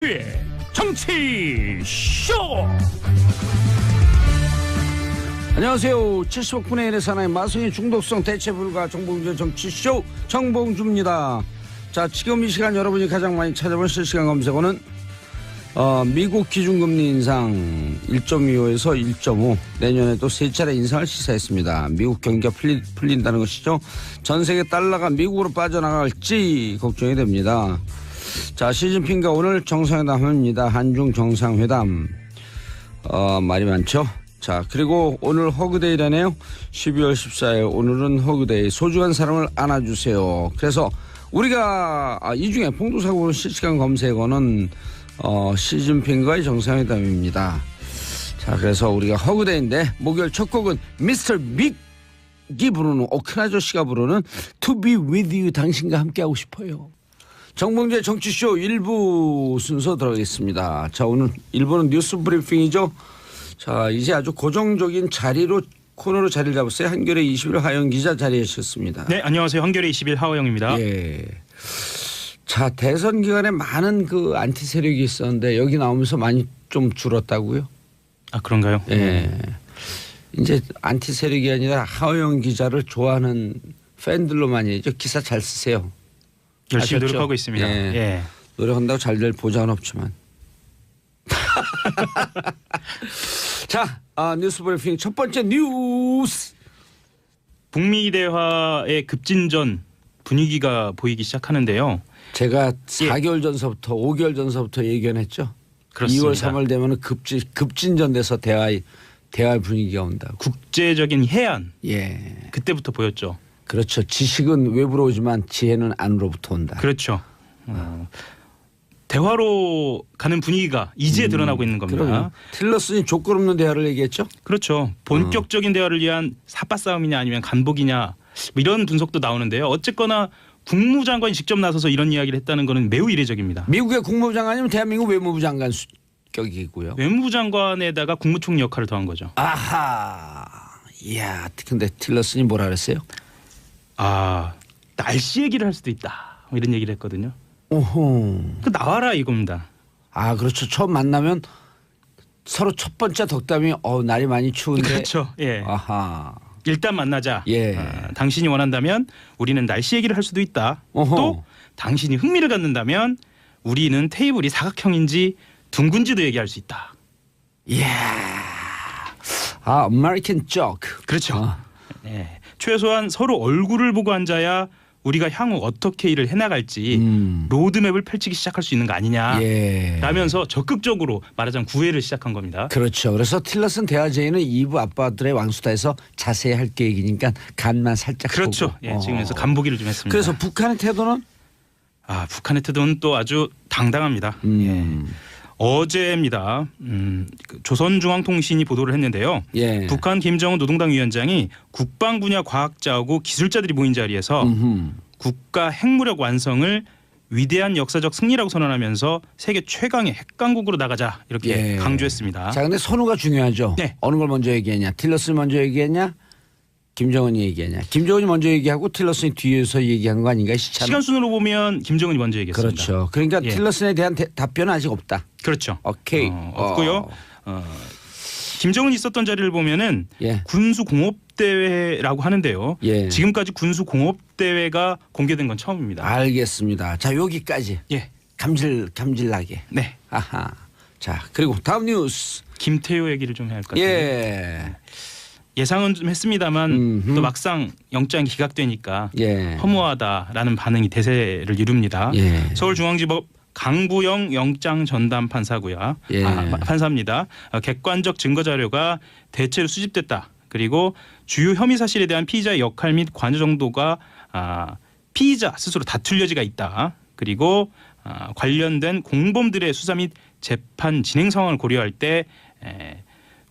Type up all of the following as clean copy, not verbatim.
정봉주의 정치쇼. 안녕하세요. 70억분의 1의 사나이 마성의 중독성 대체 불가 정봉주의 정치쇼 정봉주입니다. 자, 지금 이 시간 여러분이 가장 많이 찾아본 실시간 검색어는 미국 기준금리 인상 1.25에서 1.5, 내년에도 3차례 인상을 시사했습니다. 미국 경기가 풀린다는 것이죠. 전 세계 달러가 미국으로 빠져나갈지 걱정이 됩니다. 자, 시진핑과 오늘 정상회담 합니다. 한중 정상회담. 말이 많죠. 자, 그리고 오늘 허그데이라네요. 12월 14일 오늘은 허그데이. 소중한 사람을 안아주세요. 그래서 우리가 이 중에 봉도사고 실시간 검색어는 시진핑과의 정상회담입니다. 자, 그래서 우리가 허그데이인데 목요일 첫 곡은 미스터 빅이 부르는 큰 아저씨가 부르는 To be with you, 당신과 함께하고 싶어요. 정봉주의 정치쇼 1부 순서 들어가겠습니다. 자, 오늘 1부는 뉴스 브리핑이죠. 자, 이제 아주 고정적인 자리로 코너로 자리를 잡았어요. 한겨레 21 하영 기자 자리하셨습니다. 네, 안녕하세요. 한겨레 21 하호영입니다. 예. 자, 대선 기간에 많은 그 안티 세력이 있었는데 여기 나오면서 많이 좀 줄었다고요? 아, 그런가요? 예. 이제 안티 세력이 아니라 하호영 기자를 좋아하는 팬들로만이죠. 기사 잘 쓰세요. 열심히 아셨죠? 노력하고 있습니다. 예. 예. 노력한다고 잘 될 보장은 없지만. 자, 뉴스 브리핑 첫 번째 뉴스. 북미 대화의 급진전 분위기가 보이기 시작하는데요. 제가 4개월 전서부터 5개월 전서부터 예견했죠. 그렇습니다. 2월 3월 되면 급진전돼서 대화의 분위기가 온다고. 국제적인 해안. 예. 그때부터 보였죠. 그렇죠. 지식은 외부로 오지만 지혜는 안으로부터 온다. 그렇죠. 대화로 가는 분위기가 이제 드러나고 있는 겁니다. 그럼요. 틸러슨이 조건 없는 대화를 얘기했죠. 그렇죠. 본격적인 대화를 위한 사파 싸움이냐 아니면 간복이냐 뭐 이런 분석도 나오는데요. 어쨌거나 국무장관이 직접 나서서 이런 이야기를 했다는 것은 매우 이례적입니다. 미국의 국무부 장관이면 대한민국 외무부 장관 격이고요. 외무부 장관에다가 국무총리 역할을 더한 거죠. 아하. 이야, 근데 틸러슨이 뭐라 그랬어요? 날씨 얘기를 할 수도 있다. 뭐 이런 얘기를 했거든요. 오호. 나와라 이겁니다. 그렇죠. 처음 만나면 서로 첫 번째 덕담이 날이 많이 추운데. 그렇죠. 예. 아하. 일단 만나자. 예. 당신이 원한다면 우리는 날씨 얘기를 할 수도 있다. 어허. 또 당신이 흥미를 갖는다면 우리는 테이블이 사각형인지 둥근지도 얘기할 수 있다. 이야. American joke. 그렇죠. 예. 최소한 서로 얼굴을 보고 앉아야 우리가 향후 어떻게 일을 해나갈지 로드맵을 펼치기 시작할 수 있는 거 아니냐. 예. 라면서 적극적으로 말하자면 구애를 시작한 겁니다. 그렇죠. 그래서 틸러슨 대화 제의는 2부 아빠들의 왕수다에서 자세히 할 계획이니까 간만 살짝 그렇죠. 보고. 예, 지금에서 간보기를 좀 했습니다. 그래서 북한의 태도는? 북한의 태도는 또 아주 당당합니다. 예. 어제입니다. 조선중앙통신이 보도를 했는데요. 예. 북한 김정은 노동당 위원장이 국방 분야 과학자하고 기술자들이 모인 자리에서 국가 핵무력 완성을 위대한 역사적 승리라고 선언하면서 세계 최강의 핵강국으로 나가자 이렇게 강조했습니다. 자, 근데 선우가 중요하죠. 네. 어느 걸 먼저 얘기했냐? 틸러슨이 먼저 얘기했냐? 김정은이 얘기했냐? 김정은이 먼저 얘기하고 틸러슨이 뒤에서 얘기한 거 아닌가? 시간 순으로 보면 김정은이 먼저 얘기했습니다. 그렇죠. 그러니까 틸러슨에 대한 답변은 아직 없다. 그렇죠. 오케이. 없고요. 김정은이 있었던 자리를 보면은 군수 공업 대회라고 하는데요. 지금까지 군수 공업 대회가 공개된 건 처음입니다. 알겠습니다. 자, 여기까지. 감질나게. 네. 아하. 자, 그리고 다음 뉴스. 김태효 얘기를 좀 해야 할 것 같아요. 예상은 좀 했습니다만 또 막상 영장이 기각되니까 허무하다라는 반응이 대세를 이룹니다. 서울중앙지법 강부영 영장 전담 판사고요. 판사입니다. 객관적 증거 자료가 대체로 수집됐다. 그리고 주요 혐의 사실에 대한 피의자의 역할 및 관여 정도가 피의자 스스로 다툴 여지가 있다. 그리고 관련된 공범들의 수사 및 재판 진행 상황을 고려할 때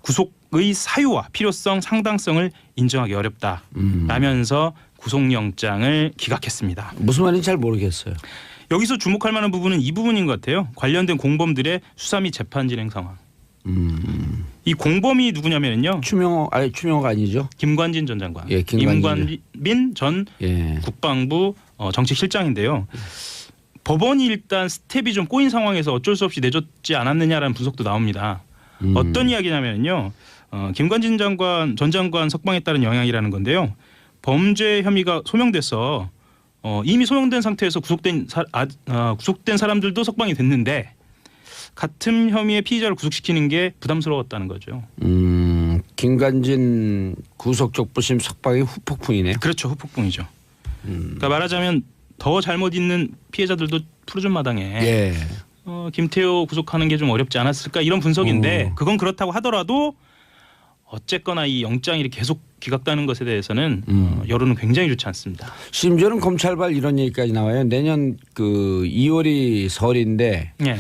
구속의 사유와 필요성, 상당성을 인정하기 어렵다. 라면서 구속영장을 기각했습니다. 무슨 말인지 잘 모르겠어요. 여기서 주목할 만한 부분은 이 부분인 것 같아요. 관련된 공범들의 수사 및 재판 진행 상황. 이 공범이 누구냐면요. 추명호가 아니죠. 김관진 전 장관. 김관진 전 국방부 정책실장인데요. 법원이 일단 스텝이 좀 꼬인 상황에서 어쩔 수 없이 내줬지 않았느냐라는 분석도 나옵니다. 어떤 이야기냐면요. 김관진 전 장관 석방에 따른 영향이라는 건데요. 범죄 혐의가 소명돼서 이미 소명된 상태에서 구속된 사람들도 석방이 됐는데 같은 혐의의 피의자를 구속시키는 게 부담스러웠다는 거죠. 김관진 구속적 부심 석방이 후폭풍이네요. 그렇죠. 후폭풍이죠. 그러니까 말하자면 더 잘못 있는 피해자들도 풀어준 마당에 예. 김태호 구속하는 게 좀 어렵지 않았을까 이런 분석인데 그건 그렇다고 하더라도 어쨌거나 이 영장이 계속 기각되는 것에 대해서는 여론은 굉장히 좋지 않습니다. 심지어는 검찰발 이런 얘기까지 나와요. 내년 그 2월이 설인데 예.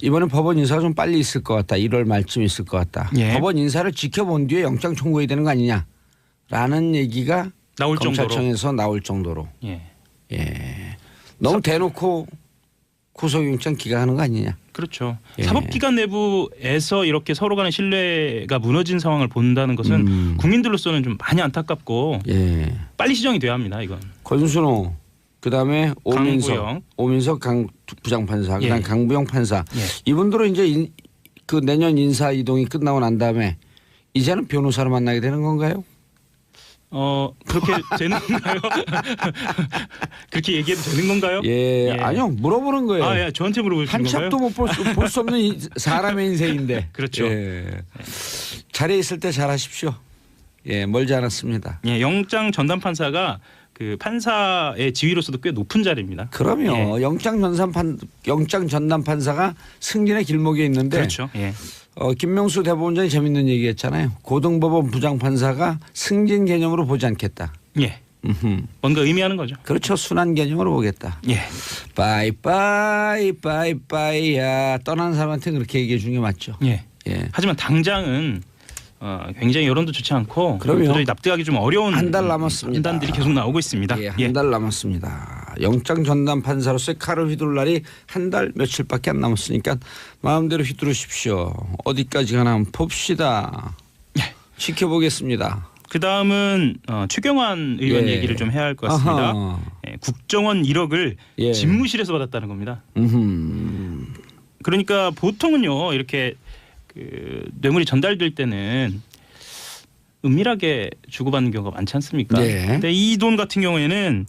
이번엔 법원 인사가 좀 빨리 있을 것 같다. 1월 말쯤 있을 것 같다. 예. 법원 인사를 지켜본 뒤에 영장 청구해야 되는 거 아니냐라는 얘기가 나올 검찰청에서 나올 정도로. 예. 예. 너무 대놓고 구속영장 기각하는 거 아니냐. 그렇죠. 예. 사법기관 내부에서 이렇게 서로 간의 신뢰가 무너진 상황을 본다는 것은 국민들로서는 좀 많이 안타깝고 예. 빨리 시정이 돼야 합니다. 이건. 권순호 그다음에 오민석 부장판사 그다음 예. 강부영 판사 예. 이분들은 이제 그 내년 인사 이동이 끝나고 난 다음에 이제는 변호사를 만나게 되는 건가요? 그렇게 되는 건가요? 그렇게 얘기해도 되는 건가요? 예, 아니요 물어보는 거예요. 예, 저한테 물어보시는 건가요? 한참도 못 볼 수 없는 사람의 인생인데. 그렇죠. 예. 자리에 있을 때 잘하십시오. 예, 멀지 않았습니다. 예, 영장 전담 판사가 그 판사의 지위로서도 꽤 높은 자리입니다. 그럼요. 예. 영장 전담 판사가 승진의 길목에 있는데. 그렇죠. 예. 김명수 대법원장이 재밌는 얘기했잖아요. 고등법원 부장판사가 승진 개념으로 보지 않겠다. 예. 뭔가 의미하는 거죠. 그렇죠. 순환 개념으로 보겠다. 예. 빠이빠이야 떠나는 사람한테 그렇게 얘기해 주는 게 맞죠. 예. 예. 하지만 당장은 굉장히 여론도 좋지 않고 도저히 납득하기 좀 어려운 한 달 남았습니다. 판단들이 계속 나오고 있습니다. 예, 한 달 남았습니다. 영장 전담 판사로서의 칼을 휘둘 날이 한 달 며칠밖에 안 남았으니까 마음대로 휘두르십시오. 어디까지 가나 한번 봅시다. 예. 지켜보겠습니다. 그 다음은 최경환 의원 얘기를 좀 해야 할 것 같습니다. 예, 국정원 1억을 집무실에서 받았다는 겁니다. 그러니까 보통은요 이렇게 그 뇌물이 전달될 때는 은밀하게 주고받는 경우가 많지 않습니까? 근데 이 돈 같은 경우에는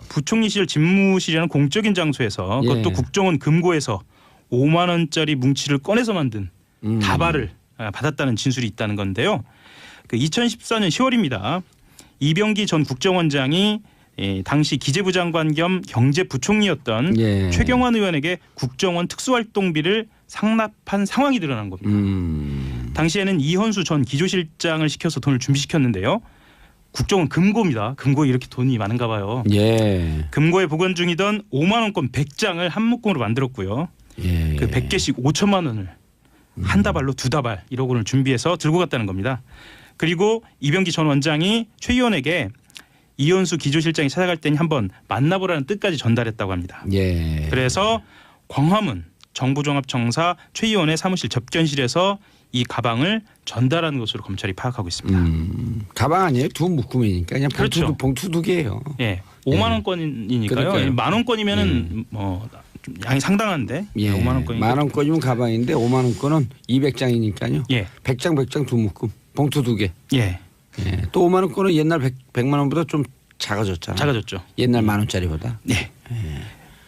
부총리 시절 집무실이라는 공적인 장소에서 그것도 국정원 금고에서 5만 원짜리 뭉치를 꺼내서 만든 다발을 받았다는 진술이 있다는 건데요. 그 2014년 10월입니다. 이병기 전 국정원장이 당시 기재부 장관 겸 경제부총리였던 최경환 의원에게 국정원 특수활동비를 상납한 상황이 드러난 겁니다. 당시에는 이현수 전 기조실장을 시켜서 돈을 준비시켰는데요. 국정원 금고입니다. 금고에 이렇게 돈이 많은가 봐요. 금고에 보관 중이던 5만 원권 100장을 한 묶음으로 만들었고요. 그 100개씩 5천만 원을 한 다발로 2다발 1억 원을 준비해서 들고 갔다는 겁니다. 그리고 이병기 전 원장이 최 의원에게 이현수 기조실장이 찾아갈 때니 한번 만나보라는 뜻까지 전달했다고 합니다. 그래서 광화문 정부종합청사 최 의원의 사무실 접견실에서 이 가방을 전달한 것으로 검찰이 파악하고 있습니다. 가방 아니에요? 두 묶음이니까 그냥 그렇죠. 봉투 두 개예요. 예, 5만 원권이니까요. 만 원권이면은 뭐 좀 양이 상당한데 5만 원권이 만 원권이면 가방인데 5만 원권은 200장이니까요. 100장 두 묶음, 봉투 두 개. 또 5만 원권은 옛날 100만 원보다 좀 작아졌잖아요. 작아졌죠. 옛날 만 원짜리보다.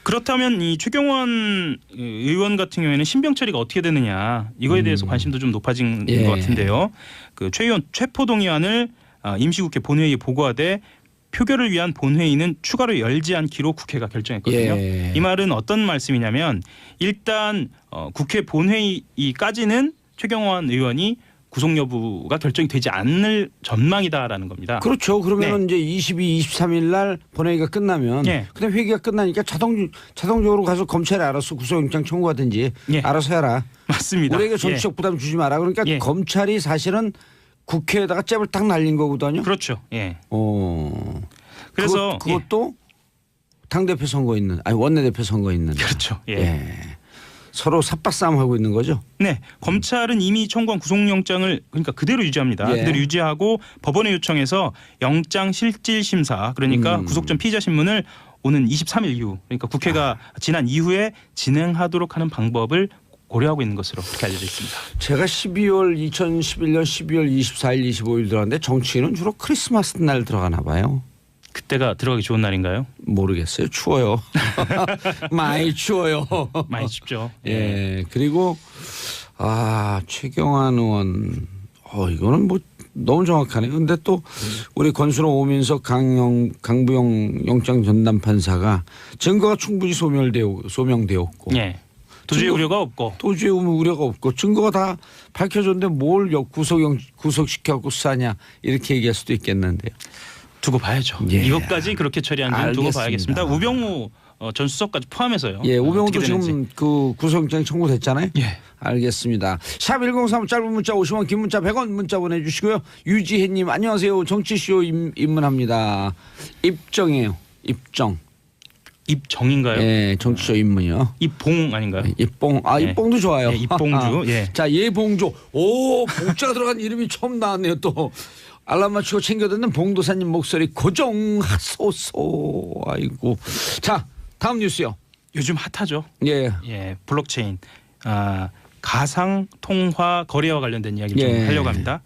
그렇다면 이 최경환 의원 같은 경우에는 신병 처리가 어떻게 되느냐 이거에 대해서 관심도 좀 높아진 것 같은데요. 그 최 의원 체포동의안을 임시국회 본회의에 보고하되 표결을 위한 본회의는 추가로 열지 않기로 국회가 결정했거든요. 이 말은 어떤 말씀이냐면 일단 국회 본회의까지는 최경환 의원이 구속 여부가 결정이 되지 않을 전망이다라는 겁니다. 그렇죠. 그러면 이제 22, 23일 날 본회의가 끝나면 그다음 회기가 끝나니까 자동적으로 가서 검찰에 알아서 구속영장 청구하든지 알아서 해라. 맞습니다. 우리에게 정치적 부담 주지 마라. 그러니까 검찰이 사실은 국회에다가 잽을 딱 날린 거거든요. 그렇죠. 그래서 그것도 당대표 선거 있는 원내대표 선거 있는. 그렇죠. 서로 삽박싸움 하고 있는 거죠. 네, 검찰은 이미 청구한 구속영장을 그러니까 그대로 유지합니다. 그대로 유지하고 법원에 요청해서 영장 실질 심사 그러니까 구속 전 피의자 신문을 오는 23일 이후 그러니까 국회가 지난 이후에 진행하도록 하는 방법을 고려하고 있는 것으로 그렇게 알려져 있습니다. 제가 2011년 12월 24일, 25일 들어갔는데 정치인은 주로 크리스마스 날 들어가나 봐요. 그때가 들어가기 좋은 날인가요? 모르겠어요. 추워요. 많이 추워요. 많이 춥죠. 예. 그리고 최경환 의원 이거는 뭐 너무 정확하네. 근데 또 우리 권순호 오민석 강부영 영장 전담 판사가 증거가 충분히 소명되었고 예. 도주의 우려가 없고 증거가 다 밝혀졌는데 뭘 구속시켜갖고 수사냐 이렇게 얘기할 수도 있겠는데요. 두고 봐야죠. 예. 이것까지 그렇게 처리하는지는 두고 봐야겠습니다. 우병우 전 수석까지 포함해서요. 예, 우병우도 지금 그 구속영장이 청구됐잖아요. 예. 알겠습니다. 샵 1035 짧은 문자 50원 긴 문자 100원 문자 보내주시고요. 유지혜님 안녕하세요. 정치쇼 입문합니다. 입정이에요. 입정. 입정인가요? 예, 정치쇼 입문이요. 입봉 아닌가요? 입봉. 입봉도 좋아요. 예, 입봉주. 예. 자, 예봉조. 오, 봉자가 들어간 이름이 처음 나왔네요. 또 알람 맞추고 챙겨 듣는 봉도사님 목소리 고정하소서. 아이고. 자, 다음 뉴스요. 요즘 핫하죠. 예. 예, 블록체인. 가상 통화 거래와 관련된 이야기 좀 하려고 합니다.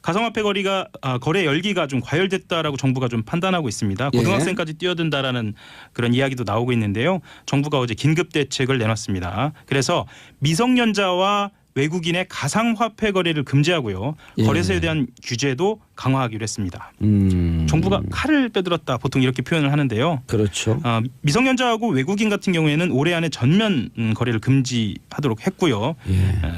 가상화폐 거래 열기가 좀 과열됐다라고 정부가 좀 판단하고 있습니다. 고등학생까지 뛰어든다라는 그런 이야기도 나오고 있는데요. 정부가 어제 긴급 대책을 내놨습니다. 그래서 미성년자와 외국인의 가상화폐 거래를 금지하고요. 거래소에 대한 규제도 강화하기로 했습니다. 정부가 칼을 빼들었다 보통 이렇게 표현을 하는데요. 그렇죠. 미성년자하고 외국인 같은 경우에는 올해 안에 전면 거래를 금지하도록 했고요.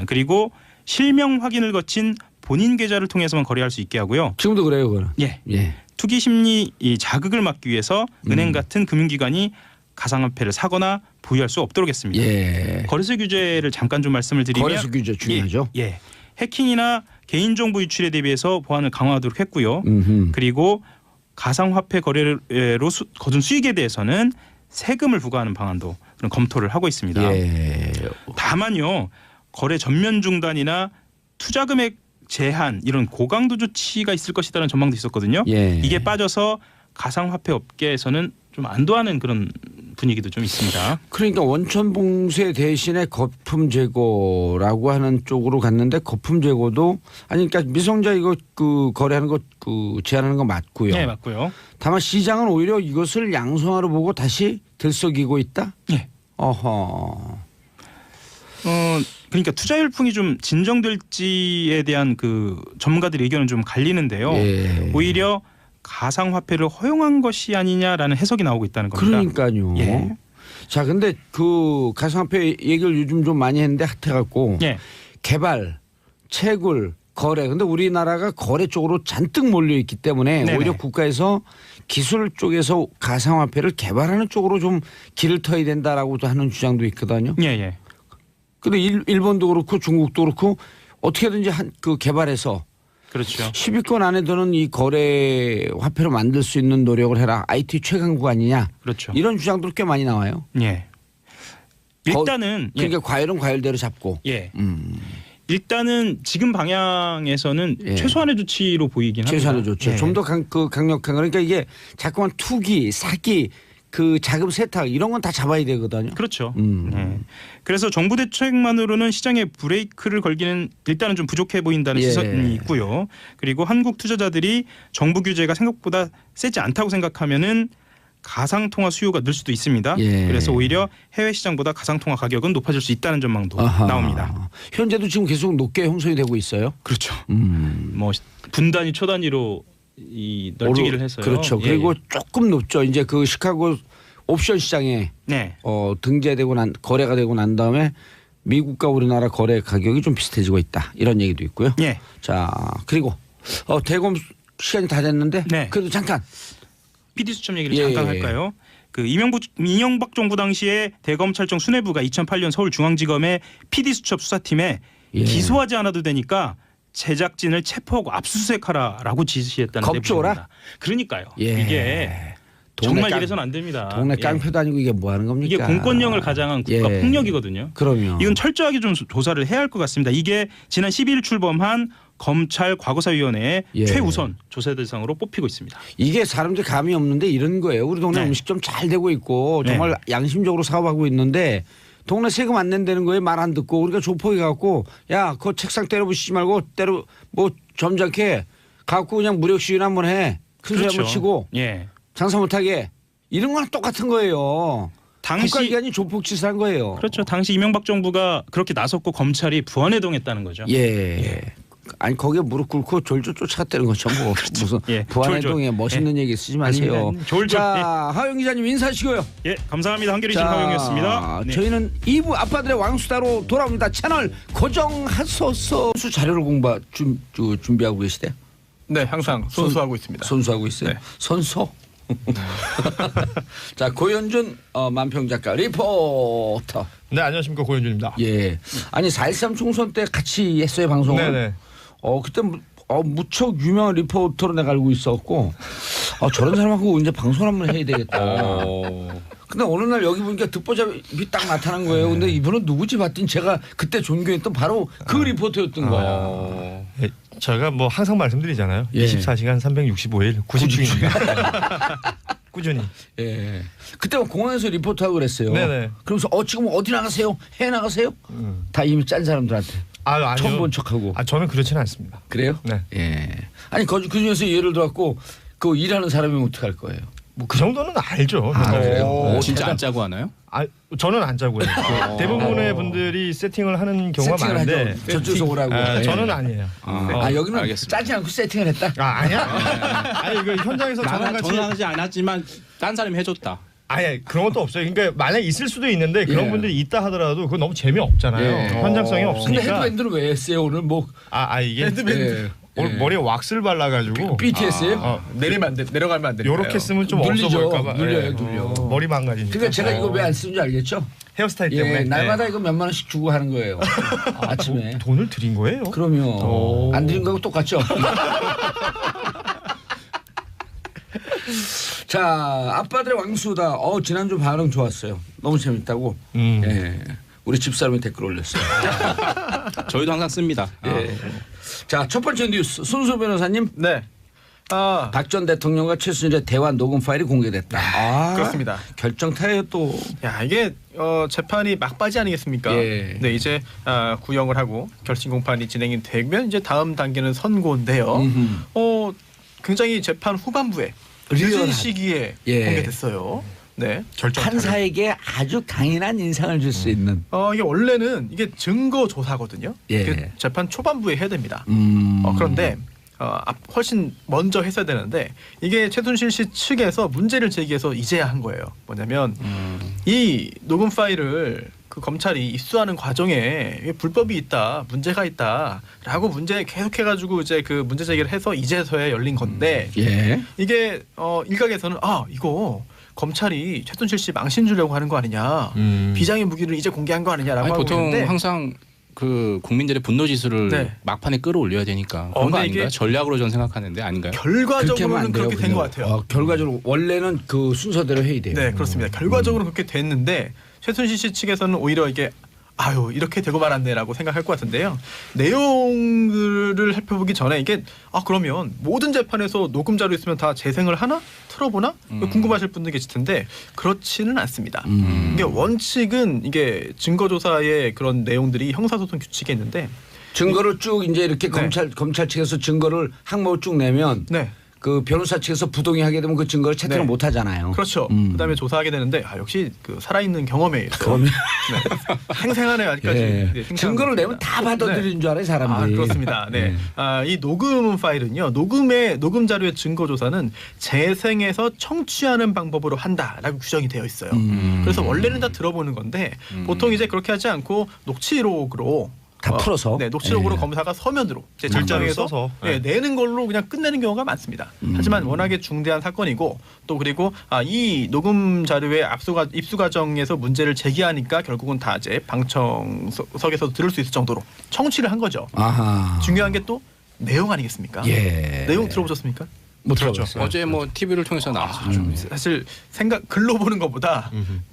그리고 실명 확인을 거친 본인 계좌를 통해서만 거래할 수 있게 하고요. 지금도 그래요, 그거는. 예. 투기 심리 자극을 막기 위해서 은행 같은 금융기관이 가상화폐를 사거나 보유할 수 없도록 했습니다. 거래소 규제를 잠깐 좀 말씀을 드리면 거래소 규제 중요하죠. 해킹이나 개인정보 유출에 대비해서 보안을 강화하도록 했고요. 그리고 가상화폐 거래로 거둔 수익에 대해서는 세금을 부과하는 방안도 그런 검토를 하고 있습니다. 다만요. 거래 전면 중단이나 투자 금액 제한 이런 고강도 조치가 있을 것이라는 전망도 있었거든요. 이게 빠져서 가상화폐 업계에서는 좀 안도하는 그런 분위기도 좀 있습니다. 그러니까 원천 봉쇄 대신에 거품 제거라고 하는 쪽으로 갔는데 거품 제거도 그러니까 미성자 이거 그 거래하는 거 제한하는 거 맞고요. 네, 맞고요. 다만 시장은 오히려 이것을 양성화로 보고 다시 들썩이고 있다. 네. 어허. 그러니까 투자 열풍이 좀 진정될지에 대한 그 전문가들의 의견은 좀 갈리는데요. 오히려 가상화폐를 허용한 것이 아니냐라는 해석이 나오고 있다는 겁니다. 그러니까요. 자, 근데 그 가상화폐 얘기를 요즘 좀 많이 했는데 핫해갖고 개발, 채굴, 거래. 근데 우리나라가 거래 쪽으로 잔뜩 몰려 있기 때문에 오히려 국가에서 기술 쪽에서 가상화폐를 개발하는 쪽으로 좀 길을 터야 된다라고도 하는 주장도 있거든요. 근데 일본도 그렇고 중국도 그렇고 어떻게든지 그 개발해서 그렇죠. 10위권 안에 드는 이 거래 화폐로 만들 수 있는 노력을 해라. IT 최강국 아니냐. 그렇죠. 이런 주장도 꽤 많이 나와요. 일단은 그러니까 과열은 과열대로 잡고. 일단은 지금 방향에서는 최소한의 조치로 보이긴 합니다. 최소한의 조치. 좀 더 강력한 그러니까 이게 자꾸만 투기, 사기, 그 자금 세탁 이런 건 다 잡아야 되거든요. 그렇죠. 그래서 정부 대책만으로는 시장에 브레이크를 걸기는 일단은 좀 부족해 보인다는 시선이 있고요. 그리고 한국 투자자들이 정부 규제가 생각보다 세지 않다고 생각하면은 가상통화 수요가 늘 수도 있습니다. 그래서 오히려 해외 시장보다 가상통화 가격은 높아질 수 있다는 전망도 나옵니다. 현재도 지금 계속 높게 형성이 되고 있어요. 그렇죠. 뭐 분단위 초단위로 이 널뛰기를 해서요. 그렇죠. 그리고 조금 높죠. 이제 그 시카고 옵션 시장에 등재되고 거래가 되고 난 다음에 미국과 우리나라 거래 가격이 좀 비슷해지고 있다. 이런 얘기도 있고요. 자, 그리고 대검 시간이 다 됐는데 그래도 잠깐 PD 수첩 얘기를 잠깐 할까요? 그 이명박 정부 당시에 대검찰청 수뇌부가 2008년 서울중앙지검의 PD 수첩 수사팀에 기소하지 않아도 되니까 제작진을 체포하고 압수수색하라라고 지시했다는 겁줘라. 그러니까요. 이게 정말 이래서는 안 됩니다. 동네 깡패도 아니고 이게 뭐 하는 겁니까? 이게 공권력을 가장한 국가 폭력이거든요. 그럼요. 이건 철저하게 좀 조사를 해야 할 것 같습니다. 이게 지난 12일 출범한 검찰 과거사위원회의 최우선 조사 대상으로 뽑히고 있습니다. 이게 사람들 감이 없는데 이런 거예요. 우리 동네 음식점 잘 되고 있고 정말 양심적으로 사업하고 있는데 동네 세금 안 낸다는 거에 말 안 듣고 우리가 조폭이 갖고 야 그거 책상 때려 부시지 말고 때려 뭐 점잖게 갖고 그냥 무력 시위나 한번 해. 큰 소리 한번 치고 장사 못하게 이런 거랑 똑같은 거예요. 국가기관이 조폭짓을 한 거예요. 그렇죠. 당시 이명박 정부가 그렇게 나섰고 검찰이 부안해동했다는 거죠. 아니 거기에 무릎 꿇고 졸졸 쫓아갔다는 거죠. 뭐 그렇죠. 무슨 부안해동에 멋있는 얘기 쓰지 마세요. 자 하영 기자님 인사하시고요. 감사합니다. 한겨레신 하영이었습니다. 저희는 2부 아빠들의 왕수다로 돌아옵니다. 채널 고정하소서. 수 자료를 준비하고 계시대요? 네, 항상 손수하고 있습니다. 손수하고 있어요? 네. 손수? 자 고현준 만평 작가 리포터. 네 안녕하십니까 고현준입니다. 아니 4.13 총선 때 같이 했어요 방송을. 네네. 그때 무척 유명한 리포터로 내가 알고 있었고 저런 사람하고 이제 방송 한번 해야 되겠다. 근데 어느 날 여기 보니까 듣보잡이 딱 나타난 거예요. 근데 이분은 누구지 봤더니 제가 그때 존경했던 바로 그 리포터였던 거야. 제가 뭐 항상 말씀드리잖아요. 24시간 365일 90중입니다. 꾸준히. 그때 공항에서 리포터하고 그랬어요. 네네. 그러면서 지금 어디 나가세요? 해외 나가세요? 다 이미 짠 사람들한테. 아니요. 처음 본 척하고. 저는 그렇지는 않습니다. 그래요? 네. 아니 그 중에서 예를 들어갖고 그 일하는 사람이면 어떡할 거예요? 뭐 그 정도는 알죠. 그래요? 진짜 안 짜고 하나요? 저는 안 짜고요. 대부분의 분들이 세팅을 하는 경우가 많은데 저쪽에서 오라고. 저는 아니에요. 여기는 알겠습니다. 짜지 않고 세팅을 했다? 아니야. 아니 이거 현장에서 전화하지 않았지만 딴 사람이 해줬다. 그런 것도 없어요. 그러니까 만약 있을 수도 있는데 그런 분들이 있다 하더라도 그건 너무 재미없잖아요. 현장성이 없으니까. 근데 헤드밴드를 왜 했어요 오늘 뭐? 이게 헤드밴드. 머리에 왁스를 발라가지고 BTS예요? 내려가면 안 되니까. 이렇게 쓰면 좀 없어 보일까봐. 눌려. 머리 망가지니까. 그러니까 제가 이거 왜 안 쓰는지 알겠죠? 헤어스타일 때문에. 날마다 이거 몇만 원씩 주고 하는 거예요. 아침에. 돈을 드린 거예요? 그럼요. 안 드린 거하고 똑같죠? 자 아빠들의 왕수다. 지난주 반응 좋았어요. 너무 재밌다고. 우리 집사람이 댓글 올렸어요. 저희도 항상 씁니다. 자, 첫 번째 뉴스 손수 변호사님. 네. 박 전 대통령과 최순실의 대화 녹음 파일이 공개됐다. 그렇습니다. 결정타예요 또. 이게 재판이 막바지 아니겠습니까? 네, 이제 구형을 하고 결심 공판이 진행이 되면 이제 다음 단계는 선고인데요. 굉장히 재판 후반부에 늦은 시기에 공개됐어요. 네, 판사에게 아주 강인한 인상을 줄 수 있는. 이게 원래는 이게 증거 조사거든요. 재판 초반부에 해야 됩니다. 그런데 훨씬 먼저 했어야 되는데 이게 최순실 씨 측에서 문제를 제기해서 이제야 한 거예요. 뭐냐면 이 녹음 파일을 그 검찰이 입수하는 과정에 불법이 있다, 문제가 있다라고 계속해가지고 이제 그 문제 제기를 해서 이제서야 열린 건데 이게 일각에서는 이거 검찰이 최순실 씨 망신 주려고 하는 거 아니냐, 비장의 무기를 이제 공개한 거 아니냐라고 하고 보통 있는데 항상 그 국민들의 분노 지수를 막판에 끌어올려야 되니까 그런 거 아닌가요? 전략으로 저는 생각하는데 아닌가요? 결과적으로는 그렇게 된 것 같아요. 결과적으로 원래는 그 순서대로 해야 돼요. 네, 그렇습니다. 결과적으로 그렇게 됐는데 최순실 씨 측에서는 오히려 이게 이렇게 되고 말았네라고 생각할 것 같은데요. 내용들을 살펴보기 전에 이게 그러면 모든 재판에서 녹음 자료 있으면 다 재생을 하나? 틀어보나? 궁금하실 분들 계실 텐데 그렇지는 않습니다. 이게 원칙은 이게 증거조사의 그런 내용들이 형사소송 규칙에 있는데 증거를 쭉 이제 이렇게 검찰 측에서 증거를 항목을 쭉 내면 그 변호사 측에서 부동의하게 되면 그 증거를 채택을 못 하잖아요. 그렇죠. 그다음에 조사하게 되는데 역시 그 살아있는 경험에 있어. 생생하네 아직까지. 증거를 내면 다 받아들이는 줄 알아요 사람들이. 그렇습니다. 이 녹음 파일은요. 녹음 자료의 증거 조사는 재생해서 청취하는 방법으로 한다라고 규정이 되어 있어요. 그래서 원래는 다 들어보는 건데 보통 이제 그렇게 하지 않고 녹취록으로 다 풀어서 녹취록으로 검사가 서면으로 제 절차에서 써서 내는 걸로 그냥 끝내는 경우가 많습니다. 하지만 워낙에 중대한 사건이고 또 그리고 이 녹음 자료의 입수 과정에서 문제를 제기하니까 결국은 다 이제 방청석에서 들을 수 있을 정도로 청취를 한 거죠. 중요한 게 또 내용 아니겠습니까? 내용 들어보셨습니까? 못 들었죠. 어제 뭐 TV를 통해서 나왔었죠. 사실 글로 보는 것보다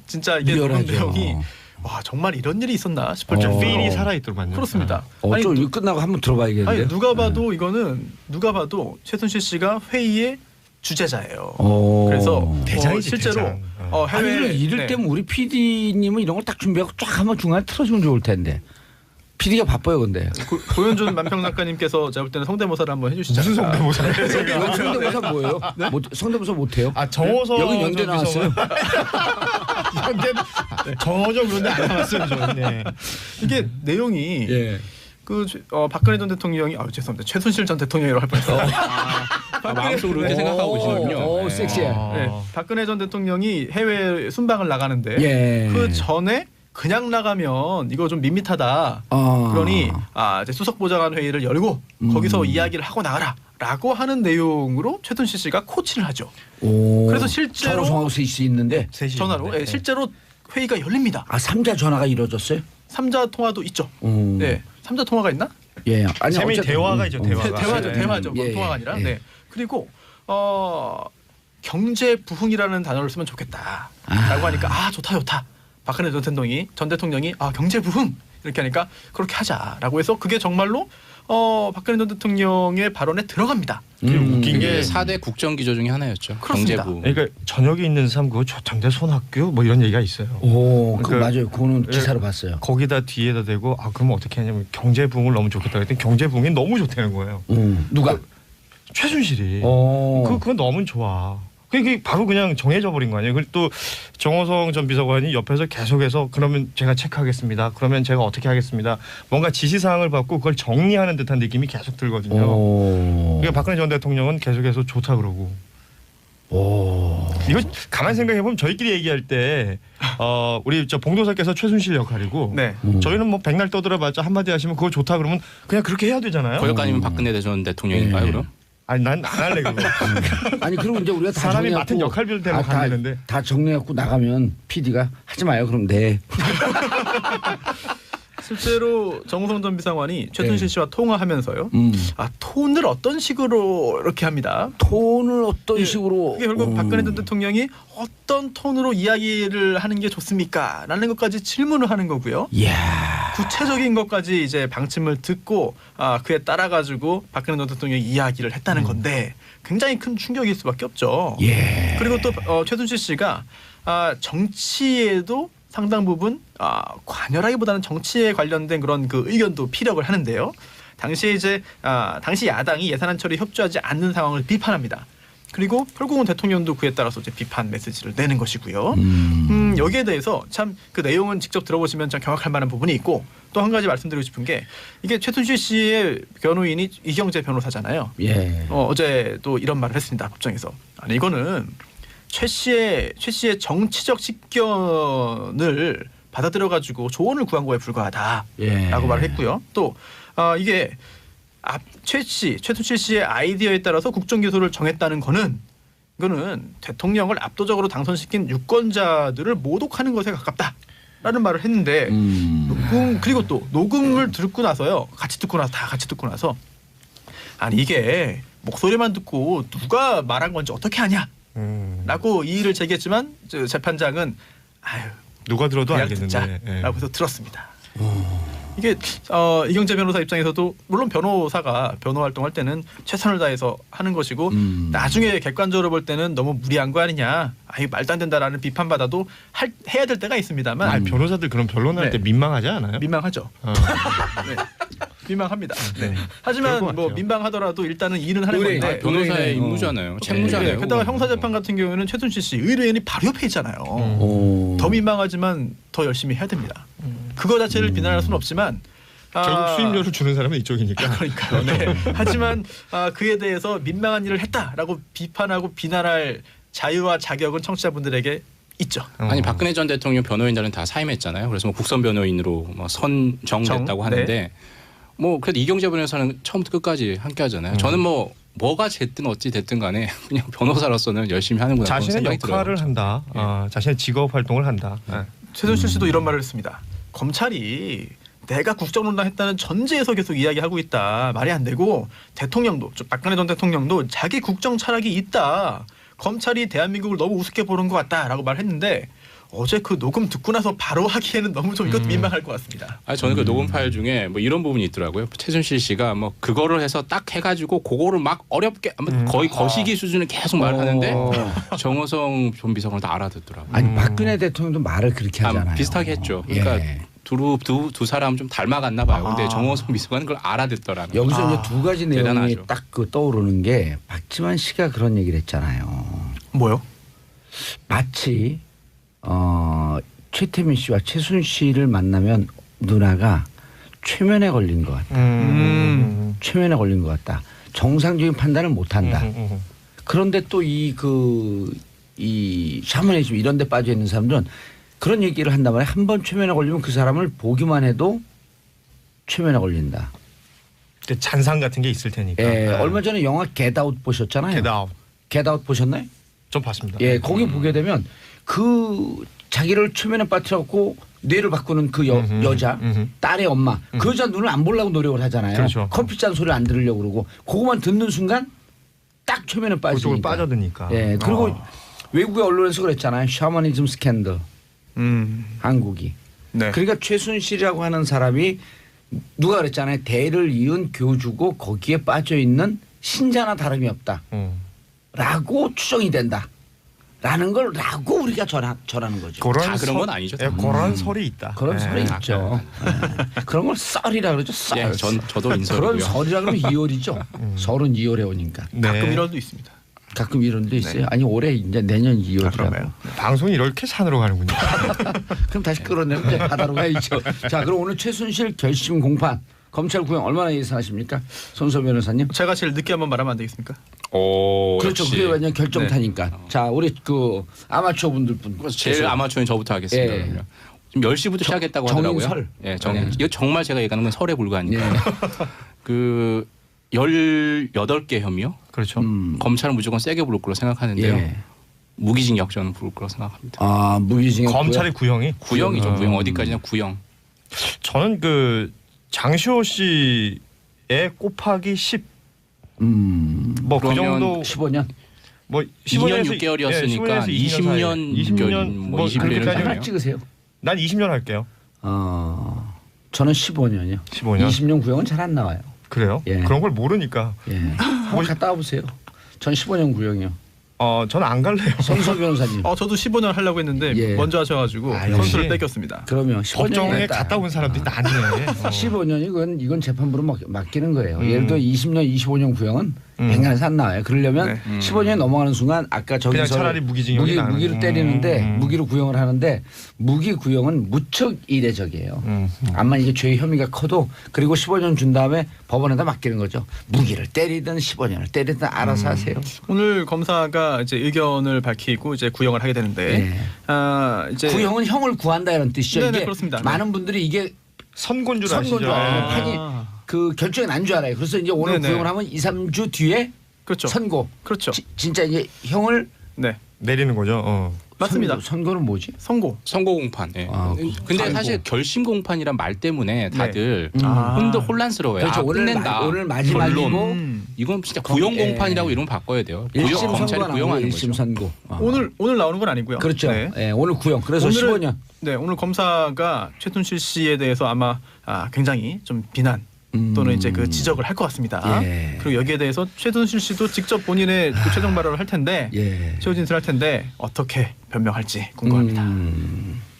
진짜 이게 녹음 내용이 와 정말 이런 일이 있었나 싶을 정도로 필이 살아있더만요. 그렇습니다. 좀 이거 끝나고 한번 들어봐야겠는데. 아니 누가 봐도 이거는 누가 봐도 최순실 씨가 회의의 주재자예요. 그래서 대장이지, 실제로 대장. 해외 아니 이럴 때면 우리 PD님은 이런 걸 딱 준비하고 쫙 한번 중간에 틀어주면 좋을 텐데. PD가 바빠요, 근데. 고현준 만평 작가님께서 제가 볼 때는 성대모사를 한번 해주시지 무슨 않을까. 성대모사예요? 성대모사 뭐예요? 성대모사 못해요? 정호성 여기 연대 나왔어요. 연대 저죠 그런데 안 나왔어요 저. 네. 이게 내용이 박근혜 전 대통령이 죄송합니다 최순실 전 대통령이라고 할 뻔했어요. 마음속으로 그렇게 생각하고 계시군요. 섹시해. 박근혜 전 대통령이 해외 순방을 나가는데 그 전에 그냥 나가면 이거 좀 밋밋하다. 그러니 이제 수석 보좌관 회의를 열고 거기서 이야기를 하고 나가라라고 하는 내용으로 최순실 씨가 코치를 하죠. 그래서 실제로 전화로 쓸수 있는데 전화로 실제로 회의가 열립니다. 3자 전화가 이루어졌어요? 3자 통화도 있죠. 네, 3자 통화가 있나? 예, 아니 어쨌든 대화가 있죠. 대화죠. 통화가 아니라. 네. 그리고 경제 부흥이라는 단어를 쓰면 좋겠다라고 하니까 좋다. 박근혜 전 대통령이 경제 부흥 이렇게 하니까 그렇게 하자라고 해서 그게 정말로 박근혜 전 대통령의 발언에 들어갑니다. 웃긴 게 4대 국정 기조 중에 하나였죠. 그렇습니다. 경제부. 그러니까 저녁에 있는 삶 그거 전대 손학규 뭐 이런 얘기가 있어요. 그러니까, 맞아요. 그거는 기사로 봤어요. 거기다 뒤에다 대고 그럼 어떻게 하냐면 경제 부흥을 너무 좋겠다 그랬더니 경제 부흥이 너무 좋다는 거예요. 누가? 최순실이. 그건 너무 좋아. 그게 바로 그냥 정해져 버린 거 아니에요. 그리고 또 정호성 전 비서관이 옆에서 계속해서 그러면 제가 체크하겠습니다. 그러면 제가 어떻게 하겠습니다. 뭔가 지시사항을 받고 그걸 정리하는 듯한 느낌이 계속 들거든요. 그러니까 박근혜 전 대통령은 계속해서 좋다 그러고. 이거 가만 생각해 보면 저희끼리 얘기할 때 우리 봉도사께서 최순실 역할이고 저희는 뭐 백날 떠들어봤자 한마디 하시면 그거 좋다 그러면 그냥 그렇게 해야 되잖아요. 거기까지면 박근혜 전 대통령인가요, 그럼? 아니 난 안 할래 그거. 아니 그리고 이제 우리가 다 사람이 정리하고, 맡은 역할별로 되면 안 되는데 다 정리해갖고 나가면 PD가 하지 마요. 그럼 네. 실제로 정호성 전 비서관이 최순실 씨와 통화하면서요. 톤을 어떤 식으로 이렇게 합니다. 톤을 어떤 식으로? 그게 결국 박근혜 전 대통령이 어떤 톤으로 이야기를 하는 게 좋습니까? 라는 것까지 질문을 하는 거고요. 구체적인 것까지 이제 방침을 듣고 그에 따라 가지고 박근혜 전 대통령이 이야기를 했다는 건데 굉장히 큰 충격일 수밖에 없죠. 그리고 또 최순실 씨가 정치에도 상당 부분 관여라기보다는 정치에 관련된 그런 그 의견도 피력을 하는데요. 당시에 이제 당시 야당이 예산안 처리에 협조하지 않는 상황을 비판합니다. 그리고 결국은 대통령도 그에 따라서 이제 비판 메시지를 내는 것이고요. 여기에 대해서 참 그 내용은 직접 들어보시면 참 경악할 만한 부분이 있고 또 한 가지 말씀드리고 싶은 게 이게 최순실 씨의 변호인이 이경재 변호사잖아요. 어제도 이런 말을 했습니다. 법정에서. 아니 이거는 최 씨의 정치적 식견을 받아들여 가지고 조언을 구한 거에 불과하다라고 말을 했고요. 또 이게 최순실 씨의 아이디어에 따라서 국정기소를 정했다는 거는 이거는 대통령을 압도적으로 당선시킨 유권자들을 모독하는 것에 가깝다라는 말을 했는데 그리고 또 녹음을 듣고 나서요. 같이 듣고 나서 아니 이게 목소리만 듣고 누가 말한 건지 어떻게 하냐? 라고 이의를 제기했지만 재판장은 누가 들어도 알겠는데 라고 해서 들었습니다. 이게 이경재 변호사 입장에서도 물론 변호사가 변호 활동할 때는 최선을 다해서 하는 것이고 나중에 객관적으로 볼 때는 너무 무리한 거 아니냐, 말도 안 된다라는 비판받아도 해야 될 때가 있습니다만 변호사들 그럼 변론할 때 민망하지 않아요? 민망하죠. 네. 민망합니다. 하지만 뭐 민망하더라도 일단은 일은 하는 건데 변호사의 임무잖아요. 책무잖아요. 게다가 형사재판 같은 경우에는 최순실 씨 의뢰인이 바로 옆에 있잖아요. 더 민망하지만 더 열심히 해야 됩니다. 그거 자체를 비난할 수는 없지만 결국 수임료를 주는 사람은 이쪽이니까. 그러니까요. 하지만 그에 대해서 민망한 일을 했다라고 비판하고 비난할 자유와 자격은 청취자분들에게 있죠. 아니 박근혜 전 대통령 변호인단은 다 사임했잖아요. 그래서 뭐 국선 변호인으로 선정됐다고 하는데 뭐 그래도 이경재 변호사는 처음부터 끝까지 함께하잖아요. 저는 뭐가 됐든 어찌 됐든 간에 그냥 변호사로서는 열심히 하는구나. 자신의 역할을 한다. 자신의 직업 활동을 한다. 최순실 씨도 이런 말을 했습니다. 검찰이 내가 국정농단했다는 전제에서 계속 이야기하고 있다. 말이 안 되고 대통령도 박근혜 전 대통령도 자기 국정 철학이 있다. 검찰이 대한민국을 너무 우습게 보는 것 같다라고 말했는데 어제 그 녹음 듣고 나서 바로 하기에는 너무 좀 이것도 민망할 것 같습니다. 저는 그 녹음 파일 중에 뭐 이런 부분이 있더라고요. 최순실 씨가 뭐 그거를 해서 딱 해가지고 그거를 막 어렵게 거의 거시기 수준을 계속 말하는데 정호성 전 비서관은 다 알아듣더라고요. 아니 박근혜 대통령도 말을 그렇게 하잖아요. 비슷하게 했죠. 그러니까 두 사람 좀 닮아갔나 봐요. 근데 정호성 비서관은 그걸 알아듣더라고요. 여기서 이제 두 가지 내용이 대단하죠. 딱 그 떠오르는 게 박지원 씨가 그런 얘기를 했잖아요. 뭐요? 마치 최태민 씨와 최순실을 만나면 누나가 최면에 걸린 것 같다. 최면에 걸린 것 같다. 정상적인 판단을 못한다. 그런데 또 이 샤머니즘 이런 데 빠져 있는 사람들은 그런 얘기를 한단 말이에요. 한 번 최면에 걸리면 그 사람을 보기만 해도 최면에 걸린다. 잔상 같은 게 있을 테니까. 예, 얼마 전에 영화 겟아웃 보셨잖아요. 겟아웃 보셨나요? 좀 봤습니다. 예, 거기 보게 되면 그 자기를 최면에 빠뜨렸고 뇌를 바꾸는 그 여자 딸의 엄마 그 여자 눈을 안 보려고 노력을 하잖아요. 그렇죠. 커피잔 소리를 안 들으려고 그러고 그것만 듣는 순간 딱 최면에 빠지니까. 그쪽으로 빠져드니까. 예, 그리고 외국의 언론에서 그랬잖아요. 샤머니즘 스캔들. 한국이. 네. 그러니까 최순실이라고 하는 사람이 누가 그랬잖아요. 대를 이은 교주고 거기에 빠져 있는 신자나 다름이 없다. 라고 추정이 된다. 라는 걸 라고 우리가 전하는 거죠. 다 그런 건 아니죠. 그런 설이 있다. 그런 설이 있죠. 그런 걸 썰이라 그러죠. 썰. 예, 저도 인설이고요. 그런 설이라 그러면 이월이죠. 설은 2월에 오니까. 가끔 이런도 있습니다. 가끔 이런도 있어요. 아니 올해 이제 내년 2월이라고. 방송이 이렇게 산으로 가는군요. 그럼 다시 끌어내면 이제 바다로 가야죠. 자, 그럼 오늘 최순실 결심 공판 검찰 구형 얼마나 예상하십니까, 손소 변호사님? 제가 제일 늦게 한번 말하면 안 되겠습니까? 그렇죠. 그게 완전 결정타니까. 네. 자, 우리 그 아마추어 분들 제일 아마추어인 저부터 하겠습니다. 예. 그러면. 지금 10시부터 시작했다고 하더라고요. 정인설. 예, 이거 정말 제가 얘기하는 건 설에 불과하니까. 그 18개 혐의요. 그렇죠. 검찰은 무조건 세게 부를 거로 생각하는데요. 예. 무기징역 저는 부를 거로 생각합니다. 아, 무기징역. 검찰의 구형이? 구형이죠. 구형 어디까지나 구형. 저는 그 장시호 씨의 곱하기 10. 뭐 그 정도 15년. 뭐 2년 6개월이었으니까 20년 뭐 21년 하나 찍으세요. 난 20년 할게요. 저는 15년이요. 15년. 20년 구형은 잘 안 나와요. 그래요? 예. 그런 걸 모르니까. 예. 한번 갔다 와보세요. 전 15년 구형이요. 저는 안 갈래요. 손소 변호사님. 저도 15년 하려고 했는데 예. 먼저 하셔가지고 선수를 뺏겼습니다. 그러면 15년 법정에 갔다 온 사람들이 아니네. 15년이 이건 재판부로 맡기는 거예요. 예를 들어 20년, 25년 구형은 뱅간에서 안 나와요. 그러려면 15년이 넘어가는 순간 아까 저기서 차라리 무기를 때리는데 무기로 구형을 하는데 무기 구형은 무척 이례적이에요. 암만 이게 죄의 혐의가 커도 그리고 15년 준 다음에 법원에다 맡기는 거죠. 무기를 때리든 15년을 때리든 알아서 하세요. 오늘 검사가 이제 의견을 밝히고 이제 구형을 하게 되는데 이제 구형은 형을 구한다 이런 뜻이죠. 네네, 이게 그렇습니다. 많은 분들이 이게 선고인 줄 아시죠? 판이 그 결정이 난 줄 알아요. 그래서 이제 오늘 네네. 구형을 하면 2, 3주 뒤에 그렇죠. 선고. 그렇죠. 진짜 이제 형을 내리는 거죠. 맞습니다. 선고는 뭐지? 선고 공판. 예. 근데 선고. 사실 결심 공판이란 말 때문에 다들 혼란스러워요. 그렇죠. 끝낸다. 오늘 마지막이고 결론. 이건 진짜 구형 공판이라고 이름 바꿔야 돼요. 1심 검찰이 선고는 구형하는 1심 거죠. 선고. 오늘 나오는 건 아니고요. 그렇죠. 오늘 구형. 그래서 15년. 네, 오늘 검사가 최순실 씨에 대해서 아마 굉장히 좀 비난 또는 이제 그 지적을 할 것 같습니다. 예. 그리고 여기에 대해서 최순실 씨도 직접 본인의 그 최종 발언을 할 텐데 최후 진술할 텐데 어떻게 변명할지 궁금합니다.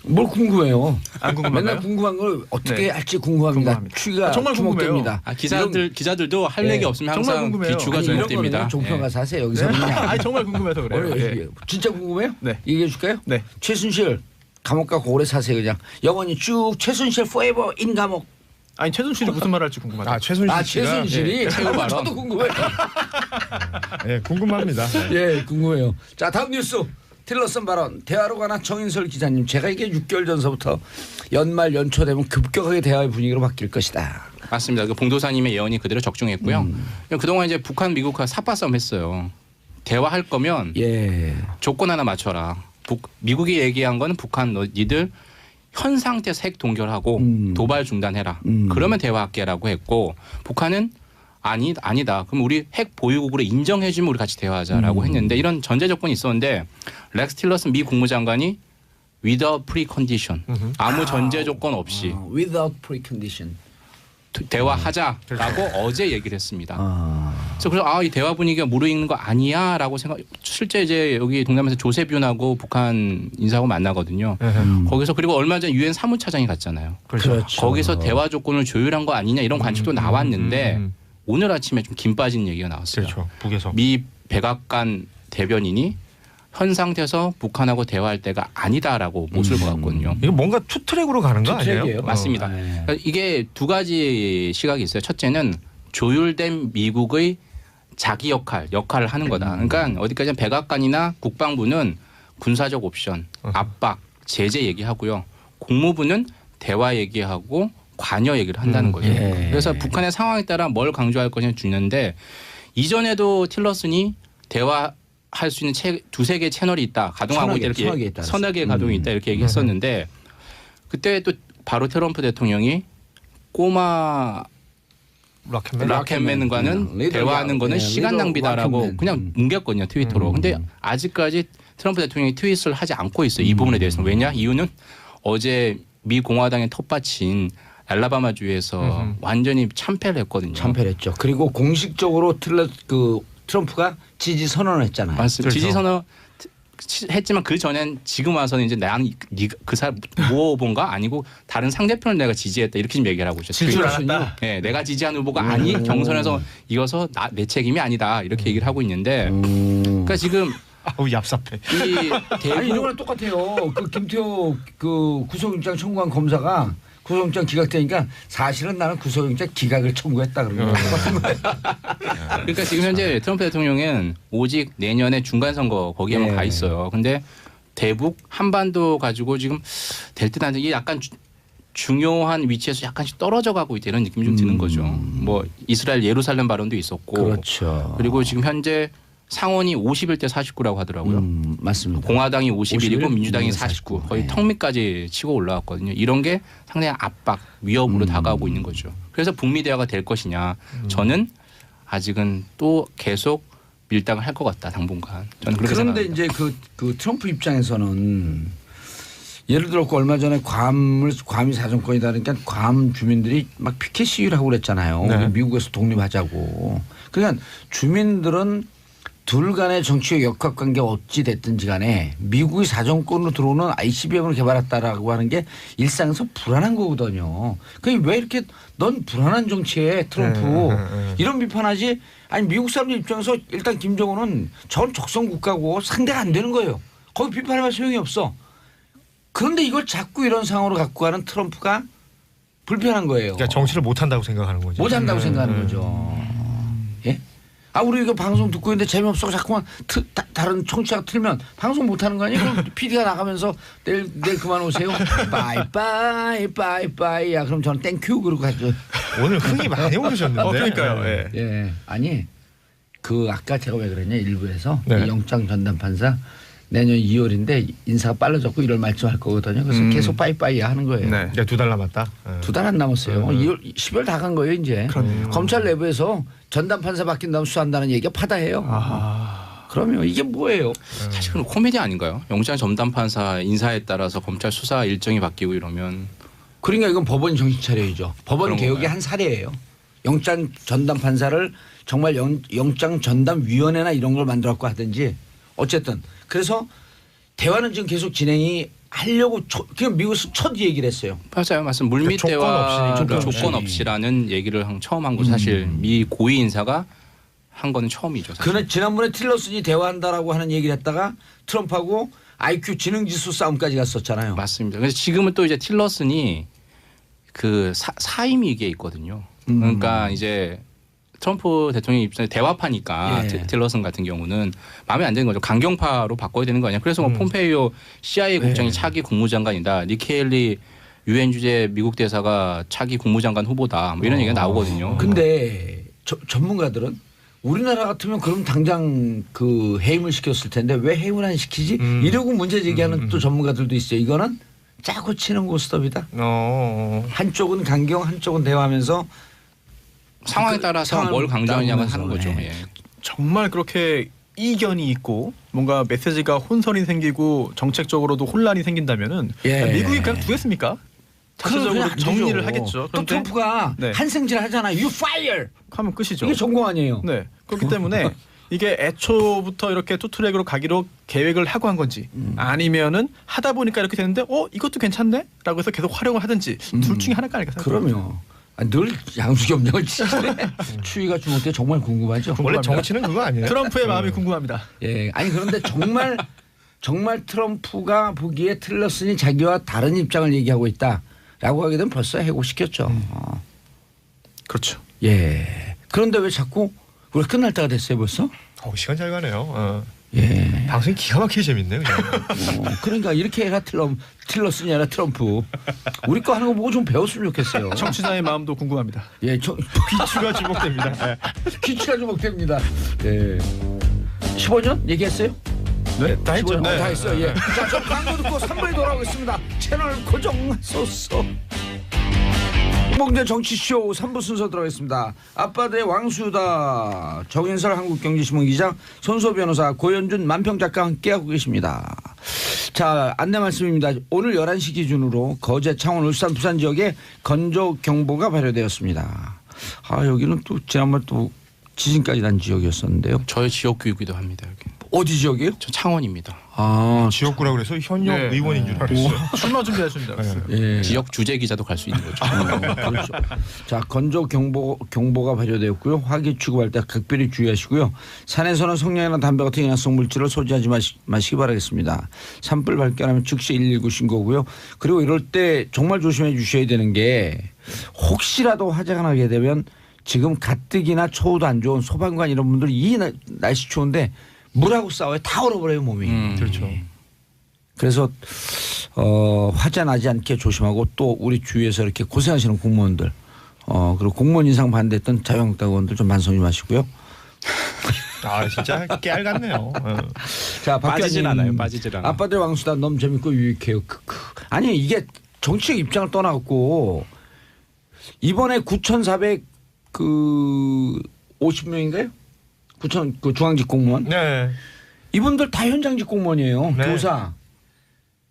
뭘 궁금해요? 안 궁금한가요? 맨날 궁금한 걸 어떻게 할지 궁금합니다. 추가 정말 주목됩니다. 기자들도 할 얘기 없으면 항상 귀추가 주목됩니다. 종편 가서 하세요. 여기서 그냥. 정말 궁금해서 그래요. 진짜 궁금해요? 네. 얘기해 줄까요? 네. 최순실 감옥 가고 오래 사세요. 그냥 영원히 쭉 최순실 forever in 감옥. 아니 최순실이 무슨 말 할지 궁금하다. 최순실이 저도 궁금해요. 궁금합니다. 궁금해요. 자, 다음 뉴스. 틸러슨 발언. 대화로 관한 정인설 기자님. 제가 이게 6개월 전서부터 연말 연초 되면 급격하게 대화의 분위기로 바뀔 것이다. 맞습니다. 그 봉도사님의 예언이 그대로 적중했고요. 그동안 이제 북한 미국과 삿바싸움 했어요. 대화할 거면 조건 하나 맞춰라. 미국이 얘기한 거는 북한 니들 현 상태에서 핵 동결하고 도발 중단해라. 그러면 대화할게라고 했고 북한은 아니다. 그럼 우리 핵 보유국으로 인정해주면 우리 같이 대화하자라고 했는데 이런 전제 조건이 있었는데 렉스 틸러슨 미 국무장관이 without precondition 아무 전제 조건 없이 without precondition 대화하자라고 어제 얘기를 했습니다. 그래서 이 대화 분위기가 무르익는 거 아니야라고 실제 이제 여기 동남아에서 조셉 윤하고 북한 인사하고 만나거든요. 거기서 그리고 얼마 전에 유엔 사무차장이 갔잖아요. 그렇죠. 거기서 대화 조건을 조율한 거 아니냐 이런 관측도 나왔는데 오늘 아침에 좀 김 빠진 얘기가 나왔어요. 그렇죠. 북에서 미 백악관 대변인이 현 상태에서 북한하고 대화할 때가 아니다라고 못을 박았거든요. 이거 뭔가 투트랙으로 가는 거 아니에요? 맞습니다. 그러니까 이게 두 가지 시각이 있어요. 첫째는 조율된 미국의 자기 역할을 하는 거다. 그러니까 어디까지나 백악관이나 국방부는 군사적 옵션, 압박, 제재 얘기하고요. 국무부는 대화 얘기하고 관여 얘기를 한다는 거죠. 그래서 북한의 상황에 따라 뭘 강조할 것이냐 중요한데 이전에도 틸러슨이 대화할 수 있는 두세 개의 채널이 있다. 가동하고 있다. 이렇게 서너 개의 가동이 있다. 이렇게 얘기했었는데 그때 또 바로 트럼프 대통령이 꼬마 락앤맨과는 대화하는 거는 시간 낭비다라고 그냥 뭉갰거든요. 트위터로. 근데 아직까지 트럼프 대통령이 트윗을 하지 않고 있어요. 이 부분에 대해서는. 왜냐? 이유는 어제 미 공화당의 텃밭인 알라바마주에서 완전히 참패를 했거든요. 참패를 했죠. 그리고 공식적으로 트럼프가 지지 선언을 했잖아요. 맞습니다. 그렇죠. 지지 선언 했지만 그 전엔 지금 와서는 이제 그 사람 모아본가 아니고 다른 상대편을 내가 지지했다 이렇게 지금 얘기를 하고 있죠. 질줄 알았다. 네, 내가 지지한 후보가 경선에서 이어서 내 책임이 아니다 이렇게 얘기를 하고 있는데 그러니까 지금 얍삽해. 아니 이런 거랑 똑같아요. 그 김태호 그 구속영장 청구한 검사가 구속영장 기각되니까 사실은 나는 구속영장 기각을 청구했다 그러는 거예요. 그러니까 지금 현재 트럼프 대통령은 오직 내년에 중간 선거 거기에만 가 있어요. 근데 대북 한반도 가지고 지금 될 듯 안 돼. 이게 약간 중요한 위치에서 약간씩 떨어져 가고 있다 이런 느낌이 좀 드는 거죠. 뭐 이스라엘 예루살렘 발언도 있었고. 그렇죠. 그리고 지금 현재 상원이 51대 49라고 하더라고요. 맞습니다. 공화당이 51이고 민주당이 49. 거의 턱 밑까지 치고 올라왔거든요. 이런 게 상당히 압박, 위협으로 다가오고 있는 거죠. 그래서 북미 대화가 될 것이냐. 저는 아직은 또 계속 밀당을 할 것 같다. 당분간. 저는 그렇게 그런데 생각합니다. 이제 그 트럼프 입장에서는 예를 들어 얼마 전에 괌이 사정권이다 그러니까 괌 주민들이 막 피켓 시위를 하고 그랬잖아요. 네. 미국에서 독립하자고. 그러니까 주민들은 둘 간의 정치적 역학관계 어찌 됐든지 간에 미국이 사정권으로 들어오는 ICBM을 개발했다라고 하는 게 일상에서 불안한 거거든요. 그러니까 왜 이렇게 넌 불안한 정치에 트럼프 이런 비판하지? 아니 미국 사람들 입장에서 일단 김정은은 전 적성 국가고 상대가 안 되는 거예요. 거기 비판하면 소용이 없어. 그런데 이걸 자꾸 이런 상황으로 갖고 가는 트럼프가 불편한 거예요. 그러니까 정치를 못한다고 생각하는 거죠. 못한다고 생각하는 거죠. 예? 우리 이거 방송 듣고 있는데 재미없어 자꾸만 다른 청취자가 틀면 방송 못하는 거 아니에요? 그럼 PD가 나가면서 내일 그만 오세요. 빠이빠이. 야 그럼 저는 땡큐 그러고 가죠. 오늘 흥이 많이 오르셨는데. 그러니까요. 예. 아니 아까 제가 왜 그랬냐 일부에서 네. 영장 전담 판사 내년 2월인데 인사가 빨라졌고 1월 말쯤 할 거거든요. 그래서 계속 빠이빠이 하는 거예요. 네. 그러니까 2달 남았다. 2달 안 남았어요. 10월 다 간 거예요 이제. 그러네요. 검찰 내부에서 전담 판사 바뀐 다음 수사한다는 얘기가 파다해요. 그러면 이게 뭐예요? 사실 그럼 코미디 아닌가요? 영장 전담 판사 인사에 따라서 검찰 수사 일정이 바뀌고 이러면 그러니까 이건 법원 정신 차려야죠. 법원 그런 개혁의 건가요? 한 사례예요. 영장 전담 판사를 정말 영장 전담 위원회나 이런 걸 만들어 갖고 하든지 어쨌든 그래서 대화는 지금 계속 진행이 하려고 그냥 미국에서 첫 얘기를 했어요. 맞아요. 물밑 대화 조건 없이라는 얘기를 처음 한 거 사실 미 고위 인사가 한 거는 처음이죠. 사실. 그는 지난번에 틸러슨이 대화한다라고 하는 얘기를 했다가 트럼프하고 IQ 지능지수 싸움까지 갔었잖아요. 맞습니다. 그래서 지금은 또 이제 틸러슨이 그 사임이 이게 있거든요. 그러니까 이제 트럼프 대통령 입장에 대화파니까 틸러슨 같은 경우는 마음에 안 드는 거죠. 강경파로 바꿔야 되는 거 아니야. 그래서 폼페이오 CIA 국장이 차기 국무장관이다. 니키 헤일리 유엔 주재 미국 대사가 차기 국무장관 후보다. 뭐 이런 얘기가 나오거든요. 근데 전문가들은 우리나라 같으면 그럼 당장 해임을 시켰을 텐데 왜 해임을 안 시키지? 이러고 문제 제기하는 또 전문가들도 있어요. 이거는 짜고 치는 고스톱이다. 한쪽은 강경, 한쪽은 대화하면서 상황에 따라서 뭘 강조하냐고 하는 거죠. 예. 정말 그렇게 이견이 있고 뭔가 메시지가 혼선이 생기고 정책적으로도 혼란이 생긴다면은 미국이 그냥 두겠습니까? 자체적으로 정리를 하겠죠. 또 트럼프가 한승질 하잖아요. You fire! 하면 끝이죠. 이게 전공 아니에요. 네. 그렇기 때문에 이게 애초부터 이렇게 투트랙으로 가기로 계획을 하고 한 건지 아니면은 하다 보니까 이렇게 됐는데 이것도 괜찮네? 라고 해서 계속 활용을 하든지 둘 중에 하나가 아닐까 생각합니다. 그럼요. 늘 양수겸령을 치시네. 추위가 주목돼 정말 궁금하죠. 원래 정치는 그거 아니에요? 트럼프의 마음이 궁금합니다. 예, 아니 그런데 정말 트럼프가 보기에 틀렸으니 자기와 다른 입장을 얘기하고 있다라고 하게 되면 벌써 해고시켰죠. 그렇죠. 예. 그런데 왜 자꾸 우리 끝날 때가 됐어요 벌써? 시간 잘 가네요. 예. 방송이 기가 막히게 재밌네요. 그러니까 이렇게 해가 틀렸으니 아니라 트럼프. 우리 거 하는 거 보고 좀 배웠으면 좋겠어요. 청취자의 마음도 궁금합니다. 예, 귀추가 주목됩니다. 귀추가 주목됩니다. 예. 15년 얘기했어요? 네, 다 했죠. 네. 다 했어요. 예. 자, 저 광고 듣고 3부에 돌아오겠습니다. 채널 고정하소서. 홍봉재 정치쇼 3부 순서 들어가겠습니다. 아빠들의 왕수다. 정인설 한국경제신문 기자, 손소 변호사, 고현준 만평 작가 함께하고 계십니다. 자, 안내 말씀입니다. 오늘 11시 기준으로 거제, 창원, 울산, 부산 지역에 건조경보가 발효되었습니다. 여기는 또 지난번 또 지진까지 난 지역이었었는데요. 저의 지역구이기도 합니다. 여기. 어디 지역이에요? 저 창원입니다. 지역구라 그래서 현역 의원인 줄 알았어요. 출마 준비하십니다. 예. 지역 주재 기자도 갈 수 있는 거죠. 그렇죠. 자, 건조 경보가 발효되었고요. 화기 취급할 때 각별히 주의하시고요. 산에서는 성냥이나 담배 같은 영양성 물질을 소지하지 마시기 바라겠습니다. 산불 발견하면 즉시 119 신고고요. 그리고 이럴 때 정말 조심해 주셔야 되는 게 혹시라도 화재가 나게 되면 지금 가뜩이나 초우도 안 좋은 소방관 이런 분들 이 날씨 추운데 물하고 싸워요. 다 얼어버려요 몸이. 그렇죠. 그래서 화재 나지 않게 조심하고 또 우리 주위에서 이렇게 고생하시는 공무원들 그리고 공무원 인상 반대했던 자유한국당 의원들 좀 반성이 마시고요. 진짜 깨알 같네요. 자, 빠지질 않아요. 빠지질 않아요. 아빠들 왕수다 너무 재밌고 유익해요. 아니 이게 정치적 입장을 떠나갖고 이번에 9,450명인가요? 9천 그 중앙직 공무원. 네. 이분들 다 현장직 공무원이에요. 네. 교사,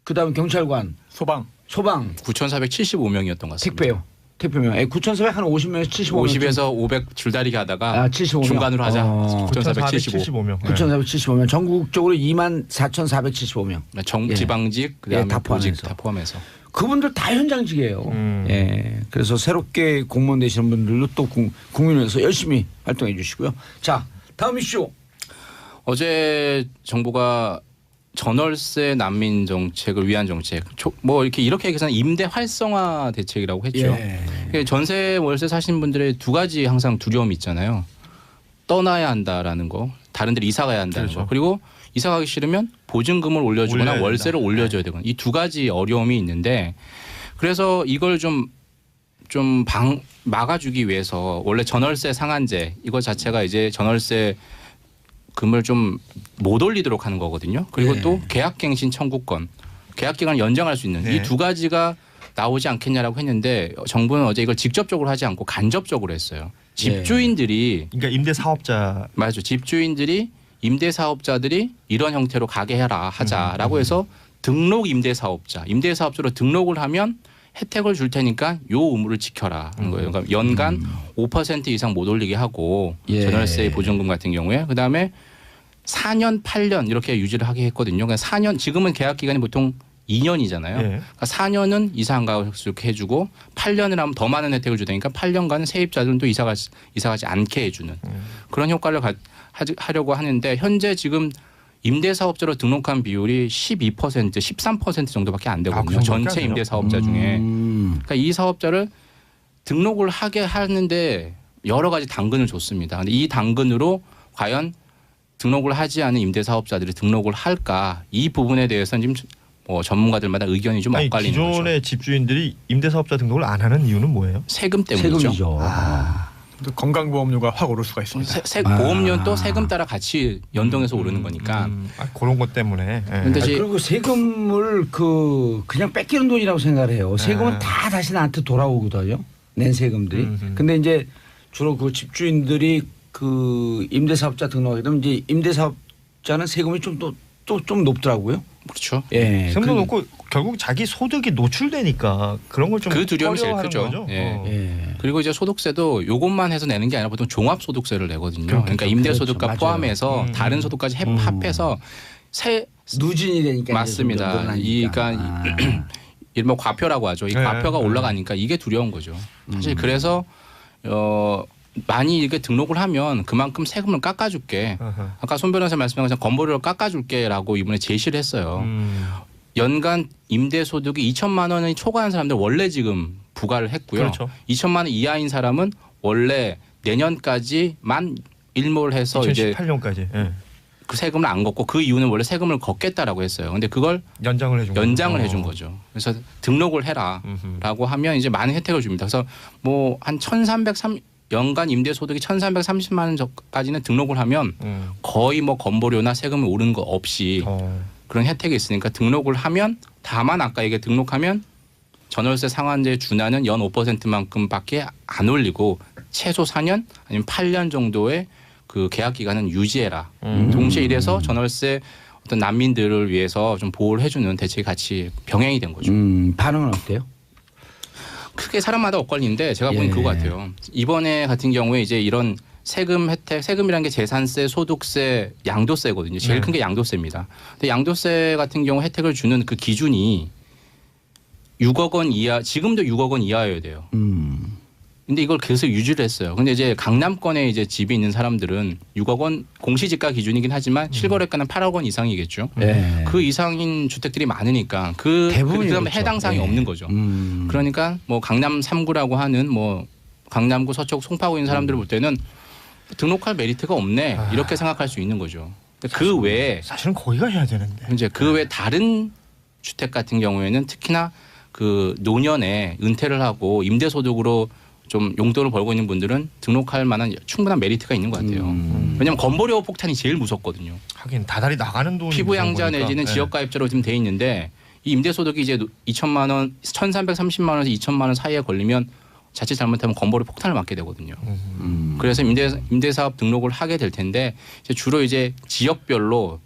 그다음에 경찰관, 소방. 9,475명이었던 것 같습니다. 택배요. 택배명. 9,400 한 50명에서 75명. 50에서 500 줄다리기 하다가 75명. 중간으로 하자. 9,475명. 9,475명. 전국적으로 24,475명. 지방직 그다음에 다 보직 포함해서. 다 포함해서. 그분들 다 현장직이에요. 예. 그래서 새롭게 공무원 되시는 분들도 또 국민을 위해서 열심히 활동해 주시고요. 자, 다음 이슈. 어제 정부가 전월세 난민 정책을 위한 정책, 뭐 이렇게 얘기해서는 임대 활성화 대책이라고 했죠. 예. 전세 월세 사시는 분들의 두 가지 항상 두려움이 있잖아요. 떠나야 한다라는 거, 다른 데로 이사 가야 한다는 거, 그리고 이사 가기 싫으면 보증금을 올려주거나 월세를 올려줘야 되거나 이 두 가지 어려움이 있는데 그래서 이걸 좀 막아주기 위해서 원래 전월세 상한제 이거 자체가 이제 전월세 금을 좀 못 올리도록 하는 거거든요. 그리고 또 계약갱신 청구권, 계약 기간을 연장할 수 있는 이 두 가지가 나오지 않겠냐라고 했는데 정부는 어제 이걸 직접적으로 하지 않고 간접적으로 했어요. 집주인들이 그러니까 임대 사업자 맞죠. 집주인들이 임대 사업자들이 이런 형태로 가게 하자라고 해서 등록 임대 사업자로 등록을 하면 혜택을 줄 테니까 요 의무를 지켜라 하는 거예요. 그러니까 연간 5% 이상 못 올리게 하고 전월세 보증금 같은 경우에 그다음에 4년, 8년 이렇게 유지를 하게 했거든요. 그러니까 4년 지금은 계약 기간이 보통 2년이잖아요. 그러니까 4년은 이사 안 가게 해주고 8년을 하면 더 많은 혜택을 주니까 8년간 세입자들도 이사 가지 않게 해주는 그런 효과를 하려고 하는데 현재 지금 임대사업자로 등록한 비율이 12%, 13% 정도밖에 안 되거든요. 전체 임대사업자 중에. 그러니까 이 사업자를 등록을 하게 하는데 여러 가지 당근을 줬습니다. 근데 이 당근으로 과연 등록을 하지 않은 임대사업자들이 등록을 할까? 이 부분에 대해서는 지금 뭐 전문가들마다 의견이 좀 엇갈리는 거죠. 기존의 집주인들이 임대사업자 등록을 안 하는 이유는 뭐예요? 세금 때문이죠. 세금이죠. 또 건강보험료가 확 오를 수가 있습니다. 보험료는 또 세금 따라 같이 연동해서 오르는 거니까. 그런 것 때문에. 근데 그리고 세금을 그냥 뺏기는 돈이라고 생각을 해요. 세금은 다 다시 나한테 돌아오거든요. 낸 세금들이. 근데 이제 주로 그 집주인들이 그 임대사업자 등록하게 되면 이제 임대사업자는 세금이 좀 높더라고요. 그렇죠. 예. 세금도 높고 결국 자기 소득이 노출되니까 그런 걸 좀 그 두려움이 제일 크죠. 예. 그리고 이제 소득세도 요것만 해서 내는 게 아니라 보통 종합소득세를 내거든요. 그러니까 임대소득과 그렇죠. 포함해서 다른 소득까지 합해서 누진이 되니까 맞습니다. 그러니까 이른바 과표라고 하죠. 이 과표가 올라가니까 이게 두려운 거죠. 사실 그래서 많이 이렇게 등록을 하면 그만큼 세금을 깎아줄게. 아까 손 변호사 말씀한 것처럼 건보료를 깎아줄게라고 이번에 제시를 했어요. 연간 임대소득이 2천만 원이 초과한 사람들 원래 지금 부과를 했고요. 그렇죠. 2천만 원 이하인 사람은 원래 내년까지만 일몰 해서 2018년까지 그 세금을 안 걷고 그 이유는 원래 세금을 걷겠다라고 했어요. 근데 그걸 연장을 해준 거죠. 그래서 등록을 해라라고 하면 이제 많은 혜택을 줍니다. 그래서 뭐 한 1,303 연간 임대소득이 1,330만 원 전까지는 등록을 하면 거의 뭐 건보료나 세금이 오르는 거 없이 그런 혜택이 있으니까 등록을 하면 다만 아까 이게 등록하면 전월세 상한제에 준하는 연 5%만큼밖에 안 올리고 최소 4년 아니면 8년 정도의 그 계약 기간은 유지해라. 동시에 이래서 전월세 어떤 난민들을 위해서 좀 보호를 해주는 대책이 같이 병행이 된 거죠. 반응은 어때요? 크게 사람마다 엇갈리는데 제가 보기엔 그거 같아요. 이번에 같은 경우에 이제 이런 세금 혜택, 세금이라는 게 재산세, 소득세, 양도세거든요. 제일 큰 게 양도세입니다. 근데 양도세 같은 경우 혜택을 주는 그 기준이 6억 원 이하, 지금도 6억 원 이하여야 돼요. 근데 이걸 계속 유지를 했어요. 근데 이제 강남권에 이제 집이 있는 사람들은 6억 원 공시지가 기준이긴 하지만 실거래가는 8억 원 이상이겠죠. 그 이상인 주택들이 많으니까 그다음에 그렇죠. 해당 사항이 없는 거죠. 그러니까 뭐 강남 3구라고 하는 뭐 강남구 서초구 송파구에 있는 사람들을 볼 때는 등록할 메리트가 없네 이렇게 생각할 수 있는 거죠. 그 외에 사실은 거기가 해야 되는데 이제 그 외 다른 주택 같은 경우에는 특히나 그 노년에 은퇴를 하고 임대소득으로 좀 용돈을 벌고 있는 분들은 등록할 만한 충분한 메리트가 있는 것 같아요. 왜냐하면 건보료 폭탄이 제일 무섭거든요. 하긴 다달이 나가는 돈이 피부양자 내지는 지역가입자로 지금 돼 있는데 이 임대소득이 이제 2천만 원, 1,330만 원에서 2천만 원 사이에 걸리면 자칫 잘못하면 건보료 폭탄을 맞게 되거든요. 그래서 임대사업 등록을 하게 될 텐데 이제 주로 이제 지역별로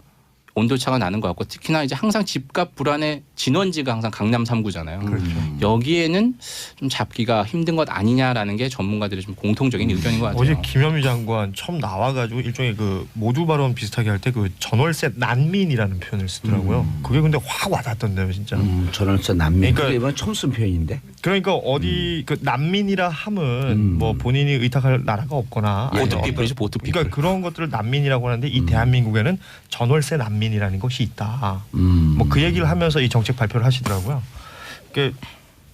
온도차가 나는 것 같고 특히나 이제 항상 집값 불안의 진원지가 항상 강남 3구잖아요. 그렇죠. 여기에는 좀 잡기가 힘든 것 아니냐라는 게 전문가들의 좀 공통적인 의견인 것 같아요. 어제 김현미 장관 처음 나와가지고 일종의 그 모두 발언 비슷하게 할 때 그 전월세 난민이라는 표현을 쓰더라고요. 그게 근데 확 와닿던데요, 진짜. 전월세 난민. 그러니까 이번 처음 쓴 표현인데. 그러니까 어디 그 난민이라 함은 뭐 본인이 의탁할 나라가 없거나 보트피플이죠, 보트피플. 그러니까 그런 것들을 난민이라고 하는데 이 대한민국에는 전월세 난민이라는 것이 있다. 뭐 그 얘기를 하면서 이 정책 발표를 하시더라고요. 그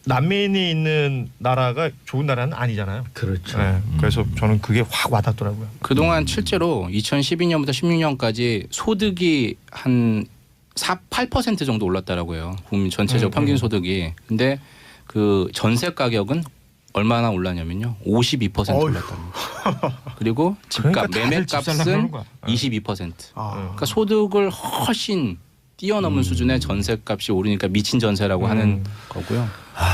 난민이 있는 나라가 좋은 나라는 아니잖아요. 그렇죠. 네, 그래서 저는 그게 확 와닿더라고요. 그동안 실제로 2012년부터 16년까지 소득이 한 8% 정도 올랐다라고요. 국민 전체적 평균 소득이. 근데 그 전세 가격은 얼마나 올랐냐면요. 52% 올랐답니다. 그리고 집값, 그러니까 매매값은 22%. 그러니까 소득을 훨씬 뛰어넘은 수준의 전세값이 오르니까 미친 전세라고 하는 거고요.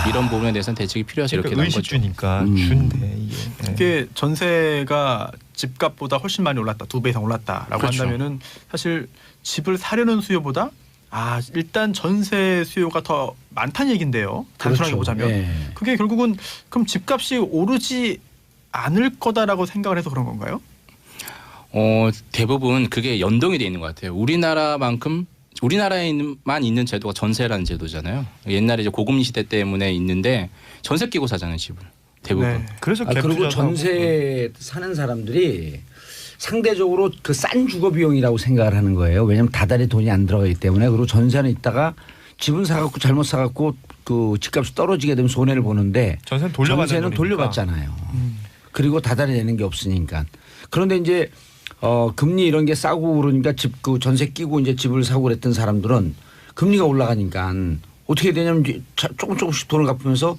이런 부분에 대해서는 대책이 필요해서 그러니까 이렇게 나온 거죠. 의식주니까 준대 이게. 이게 전세가 집값보다 훨씬 많이 올랐다, 2배 이상 올랐다라고 그렇죠. 한다면은 사실 집을 사려는 수요보다 일단 전세 수요가 더 많다는 얘긴데요. 단순하게 그렇죠. 보자면 그게 결국은 그럼 집값이 오르지 않을 거다라고 생각을 해서 그런 건가요? 대부분 그게 연동이 돼 있는 것 같아요. 우리나라에만 있는 제도가 전세라는 제도잖아요. 옛날에 이제 고금리 시대 때문에 있는데 전세 끼고 사잖아요, 집을. 대부분. 네. 그래서 그리고 전세 사는 사람들이 상대적으로 그 싼 주거 비용이라고 생각을 하는 거예요. 왜냐하면 다달이 돈이 안 들어가기 때문에. 그리고 전세는 있다가 집은 사갖고 잘못 사갖고 그 집값이 떨어지게 되면 손해를 보는데 전세는 돌려받잖아요. 그리고 다달이 내는 게 없으니까. 그런데 이제 금리 이런 게 싸고 그러니까 그 전세 끼고 이제 집을 사고 그랬던 사람들은 금리가 올라가니까 어떻게 되냐면 조금씩 돈을 갚으면서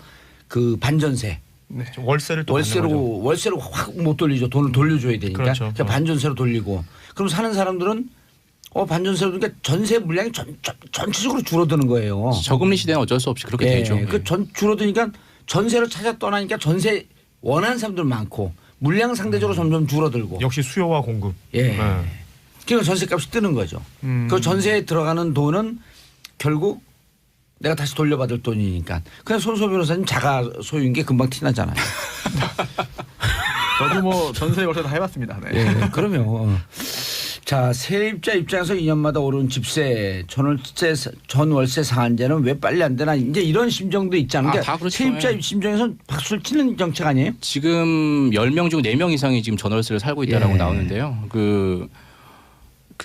그 반전세 네. 월세를 또 월세로 확 못 돌리죠. 돈을 돌려줘야 되니까. 그렇죠. 그러니까 반전세로 돌리고. 그럼 사는 사람들은 반전세로 그러니까 전세 물량이 전체적으로 줄어드는 거예요. 저금리 시대는 어쩔 수 없이 그렇게 되죠. 줄어드니까 전세를 찾아 떠나니까 전세 원하는 사람들 많고 물량 상대적으로 점점 줄어들고. 역시 수요와 공급. 예. 그러니까 전세값이 뜨는 거죠. 그 전세에 들어가는 돈은 결국 내가 다시 돌려받을 돈이니까. 그냥 손소 변호사님 자가 소유인 게 금방 티나잖아요. 저도 뭐 전세 월세 다 해봤습니다. 네. 예, 그러면 자 세입자 입장에서 2년마다 오르는 집세, 전월세 상한제는 왜 빨리 안 되나 이제 이런 심정도 있잖아요. 그러니까 다 그렇죠. 세입자 심정에서는 박수를 치는 정책 아니에요? 지금 10명 중 4명 이상이 지금 전월세를 살고 있다라고 나오는데요. 그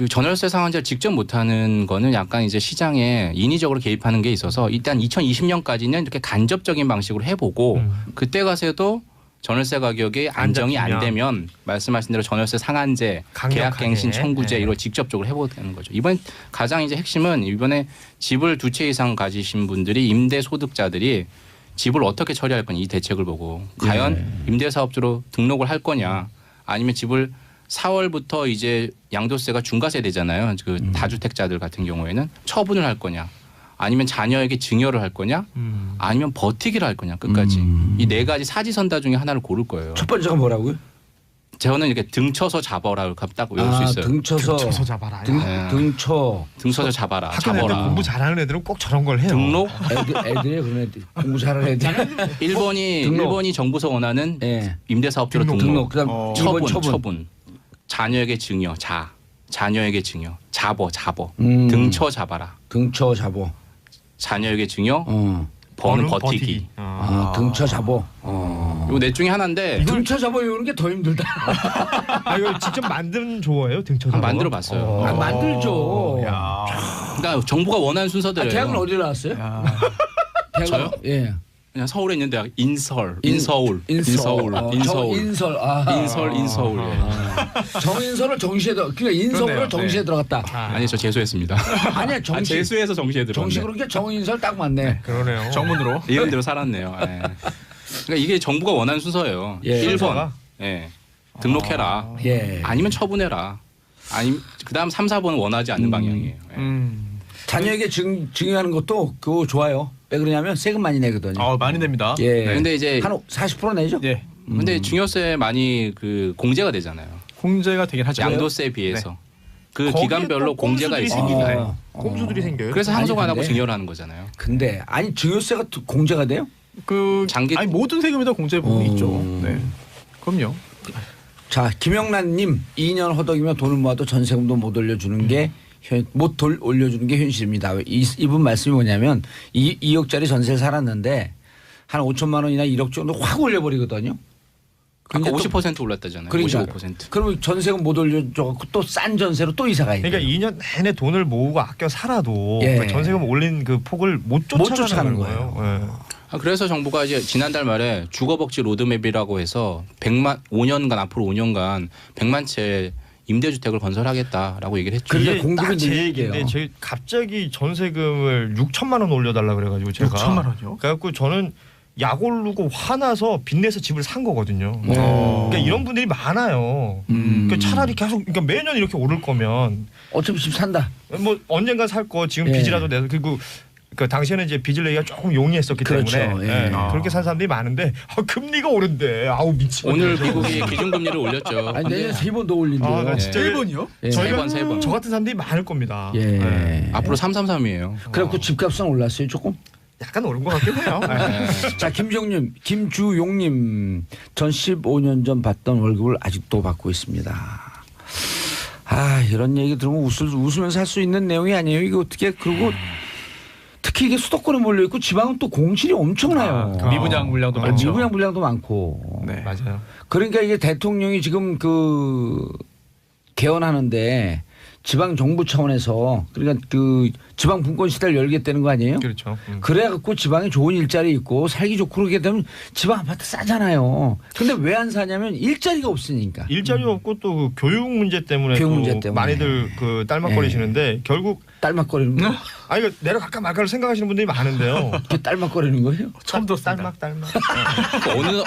전월세 상한제를 직접 못하는 거는 약간 이제 시장에 인위적으로 개입하는 게 있어서 일단 2020년까지는 이렇게 간접적인 방식으로 해보고 그때 가서도 전월세 가격이 안정이 안 되면 말씀하신 대로 전월세 상한제, 계약갱신 청구제 이걸 직접적으로 해보는 거죠. 이번 가장 이제 핵심은 이번에 집을 2채 이상 가지신 분들이 임대소득자들이 집을 어떻게 처리할 거냐 이 대책을 보고 과연 임대사업주로 등록을 할 거냐 아니면 집을 4월부터 이제 양도세가 중과세 되잖아요. 그 다주택자들 같은 경우에는 처분을 할 거냐, 아니면 자녀에게 증여를 할 거냐, 아니면 버티기를 할 거냐 끝까지 이 4가지 사지선다 중에 하나를 고를 거예요. 첫 번째가 뭐라고요? 저는 이렇게 등쳐서 잡아라를 딱 외울 수 있어요. 등쳐서 잡아라. 등쳐서 잡아라. 학교 애들 공부 잘하는 애들은 꼭 저런 걸 해요. 등록? 애들이 그런 애들 공부 잘하는 애들. 1번이 정부에서 원하는 임대사업주로 등록. 그다음 처분. 자녀에게 증여, 자녀에게 증여, 잡어. 등쳐 잡아라. 등쳐 잡어. 자녀에게 증여, 버는 버티기. 등쳐 잡어. 요 넷 중에 하나인데. 등쳐 잡어 이런 게 더 힘들다. 이거 직접 만든 조어예요, 등쳐 잡어. 만들어봤어요. 만들죠. 그러니까 정부가 원하는 순서대로. 대학은 어디 나왔어요? 저요? 예. 그냥 서울에 있는 대학 인서울. 인서울. 정인서를 정시에 그러니까 인서울을 정시에 들어갔다. 아니 저 재수했습니다. 아니야 정시. 재수해서 정시에 들어갔네. 정식으로 그러니까 정인설 딱 맞네. 그러네요. 정문으로. 이름대로 살았네요. 그러니까 이게 정부가 원하는 순서예요. 1번. 등록해라. 아니면 처분해라. 아니면 그다음 3, 4번은 원하지 않는 방향이에요. 자녀에게 증여하는 것도 그거 좋아요. 왜 그러냐면 세금 많이 내거든요. 많이 냅니다. 근데 이제 한 40% 내죠. 근데 증여세 많이 공제가 되잖아요. 공제가 되긴 하죠. 양도세에 비해서. 그 기간별로 공제가 있습니다. 꼼수들이 생겨요. 그래서 항속 안 하고 증여를 하는 거잖아요. 근데 증여세가 공제가 돼요? 모든 세금에다 공제 부분이 있죠. 네. 그럼요. 자, 김영란님 2년 허덕이며 돈을 모아도 전세금도 못 올려주는 게 올려주는 게 현실입니다. 이분 말씀이 뭐냐면 2억짜리 전세 살았는데 한 5천만 원이나 1억 정도 확 올려버리거든요. 아까 50% 올랐다잖아요. 그러니까 55%. 그러면 전세금 못 올려줘 또 싼 전세로 또 이사 가야 돼요. 그러니까 2년 내내 돈을 모으고 아껴 살아도 그 전세금 올린 그 폭을 못 쫓아가는 거예요. 그래서 정부가 이제 지난달 말에 주거복지 로드맵이라고 해서 5년간 앞으로 5년간 100만 채 임대주택을 건설하겠다라고 얘기를 했죠. 근데 공급이 제 얘기예요. 갑자기 전세금을 6천만 원 올려달라 그래가지고 제가 6천만 원이요? 그래갖고 저는 약 오르고 화나서 빚내서 집을 산 거거든요. 그러니까 이런 분들이 많아요. 그러니까 차라리 계속 그러니까 매년 이렇게 오를 거면 어차피 집 산다. 뭐 언젠가 살 거 지금 빚이라도 내서 그리고 그 당시에는 이제 빚을 내기가 조금 용이했었기 때문에 그렇게 산 사람들이 많은데 금리가 오른대. 아우 미치겠네. 오늘 미국이 기준금리를 올렸죠. 아니 내년 3번 더 올린대요. 진짜 1번이요? 3번. 저 같은 사람들이 많을 겁니다. 앞으로 333이에요. 그래갖고 집값은 올랐어요 조금? 약간 오른 것 같긴 해요. 자 김종님, 김주용님 전 15년 전 받던 월급을 아직도 받고 있습니다. 이런 얘기 들으면 웃으면서 할 수 있는 내용이 아니에요. 이거 어떻게 그리고 특히 이게 수도권에 몰려 있고 지방은 또 공실이 엄청나요. 미분양 물량도 많죠. 미분양 물량도 많고. 네, 맞아요. 그러니까 이게 대통령이 지금 개헌하는데 지방 정부 차원에서 그러니까 지방 분권 시대를 열겠다는 거 아니에요? 그렇죠. 그래 갖고 지방에 좋은 일자리 있고 살기 좋고 그러게 되면 지방 아파트 싸잖아요. 근데 왜 안 사냐면 일자리가 없으니까. 일자리 없고 또 교육 문제 때문에 많이들 딸막거리시는데 결국 딸막거리는 거? 아니 이거 내려갈까 말까를 생각하시는 분들이 많은데요. 그게 딸막거리는 거예요? 처음 들었습니다. 딸막.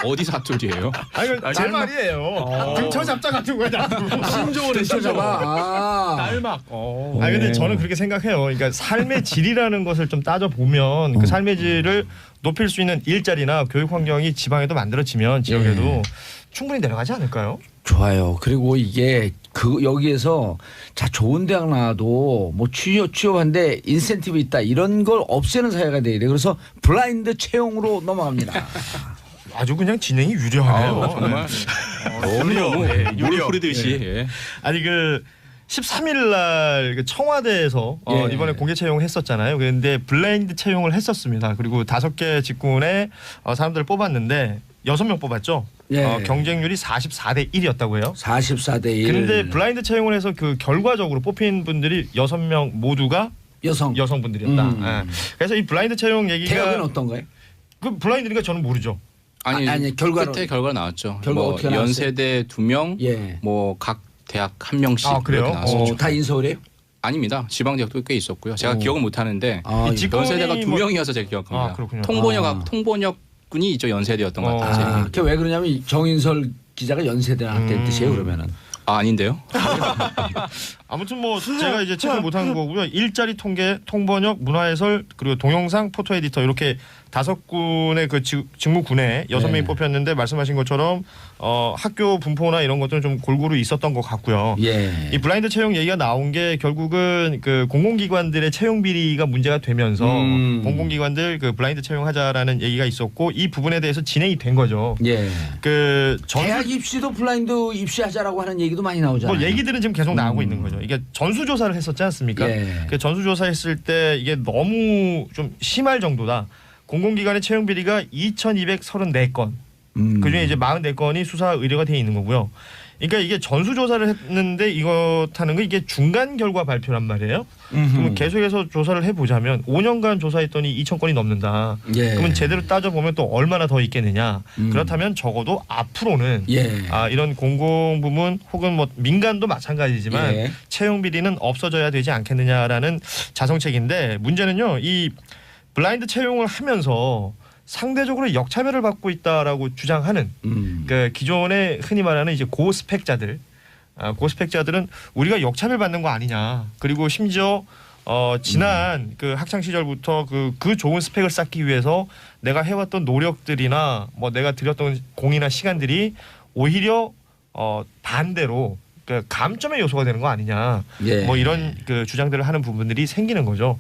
어디 사투리예요? 아니 이거 제 말이에요. 등쳐 잡자 같은 거야. 신조어를 잡아. 딸막. 아니 근데 저는 그렇게 생각해요. 그러니까 삶의 질이라는 것을 좀 따져 보면 그 삶의 질을 높일 수 있는 일자리나 교육 환경이 지방에도 만들어지면 지역에도 충분히 내려가지 않을까요? 좋아요. 그리고 이게 여기에서 자 좋은 대학 나와도 뭐 취업한데 인센티브 있다 이런 걸 없애는 사회가 돼야 돼. 그래서 블라인드 채용으로 넘어갑니다. 아주 그냥 진행이 유려하네요. 정말 너무 물 흐르듯이. 아니 그 13일 날 청와대에서 이번에 공개 채용했었잖아요. 그런데 블라인드 채용을 했었습니다. 그리고 5개 직군에 사람들을 뽑았는데 6명 뽑았죠. 경쟁률이 44대 1이었다고 해요. 44대 1. 그런데 블라인드 채용을 해서 그 결과적으로 뽑힌 분들이 6명 모두가 여성분들이었다. 그래서 이 블라인드 채용 얘기가 대학은 어떤가요? 그 블라인드니까 저는 모르죠. 아니 끝에 결과 나왔죠. 뭐 연세대 2명, 뭐 각 대학 1명씩 이렇게 나왔었죠. 다 인서울이에요? 아닙니다. 지방 대학도 꽤 있었고요. 제가 기억은 못 하는데 연세대가 2명이어서 제가 기억합니다. 통번역군이 있죠. 연세대였던 것 같아요. 그게 왜 그러냐면 정인설 기자가 연세대 나왔다는 뜻이에요. 그러면은. 아닌데요. 아무튼 뭐 제가 이제 체크 못한 거고요. 일자리 통계, 통번역, 문화해설 그리고 동영상, 포토 에디터 이렇게 5군의 그 직무군에 6명이 뽑혔는데 말씀하신 것처럼 학교 분포나 이런 것들은 좀 골고루 있었던 것 같고요. 이 블라인드 채용 얘기가 나온 게 결국은 그 공공기관들의 채용 비리가 문제가 되면서 공공기관들 그 블라인드 채용하자라는 얘기가 있었고 이 부분에 대해서 진행이 된 거죠. 그 대학 입시도 블라인드 입시하자라고 하는 얘기도 많이 나오잖아요. 뭐 얘기들은 지금 계속 나오고 있는 거죠. 이게 전수조사를 했었지 않습니까? 그 전수조사했을 때 이게 너무 좀 심할 정도다. 공공기관의 채용 비리가 2,234건. 그중에 이제 44건이 수사 의뢰가 돼 있는 거고요. 그러니까 이게 전수조사를 했는데 이렇다는 거 이게 중간 결과 발표란 말이에요. 그러면 계속해서 조사를 해보자면 5년간 조사했더니 2,000건이 넘는다. 그러면 제대로 따져보면 또 얼마나 더 있겠느냐. 그렇다면 적어도 앞으로는 이런 공공부문 혹은 뭐 민간도 마찬가지지만 채용 비리는 없어져야 되지 않겠느냐라는 자성책인데 문제는요. 이 블라인드 채용을 하면서 상대적으로 역차별을 받고 있다라고 주장하는 그 기존에 흔히 말하는 이제 고스펙자들, 고스펙자들은 우리가 역차별 받는 거 아니냐. 그리고 심지어 지난 그 학창 시절부터 그 좋은 스펙을 쌓기 위해서 내가 해왔던 노력들이나 뭐 내가 들였던 공이나 시간들이 오히려 반대로 그 감점의 요소가 되는 거 아니냐. 뭐 이런 그 주장들을 하는 부분들이 생기는 거죠.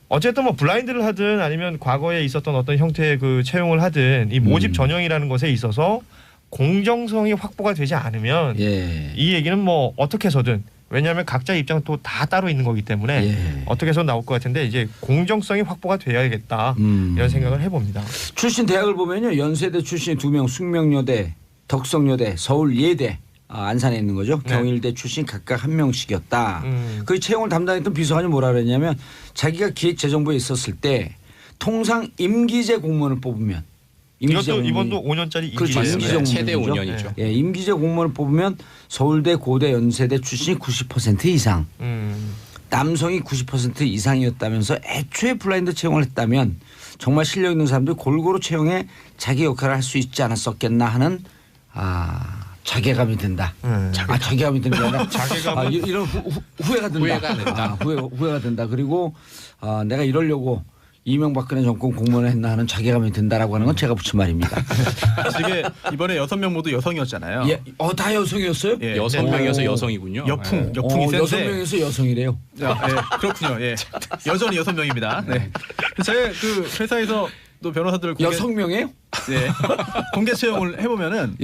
어쨌든 뭐 블라인드를 하든 아니면 과거에 있었던 어떤 형태의 그 채용을 하든 이 모집 전형이라는 것에 있어서 공정성이 확보가 되지 않으면 이 얘기는 뭐 어떻게 해서든 왜냐하면 각자 입장은 또 다 따로 있는 거기 때문에 어떻게 해서 나올 것 같은데 이제 공정성이 확보가 돼야겠다 이런 생각을 해봅니다. 출신 대학을 보면요. 연세대 출신 2명, 숙명여대, 덕성여대, 서울예대 안산에 있는 거죠. 경일대 출신 각각 1명씩이었다. 그 채용을 담당했던 비서관이 뭐라 그랬냐면 자기가 기획재정부에 있었을 때 통상 임기제 공무원을 뽑으면 이번도 5년짜리 임기제 최대 5년이죠. 임기제 공무원을 뽑으면 서울대, 고대, 연세대 출신이 90% 이상 남성이 90% 이상이었다면서 애초에 블라인드 채용을 했다면 정말 실력 있는 사람들이 골고루 채용해 자기 역할을 할 수 있지 않았었겠나 하는 자괴감이 든다. 자괴감이 드는 게 아니라 이런 후회가 든다. 후회가 든다. 그리고 내가 이러려고 이명박근혜 정권 공무원을 했나 하는 자괴감이 든다라고 하는 건 제가 붙인 말입니다. 이게 이번에 6명 모두 여성이었잖아요. 다 여성이었어요? 6명이어서 여성이군요. 여풍이 센데. 6명에서 여성이래요. 그렇군요. 여전히 6명입니다. 제 그 회사에서 또 변호사들 여성명이에요? 공개 채용을 해보면은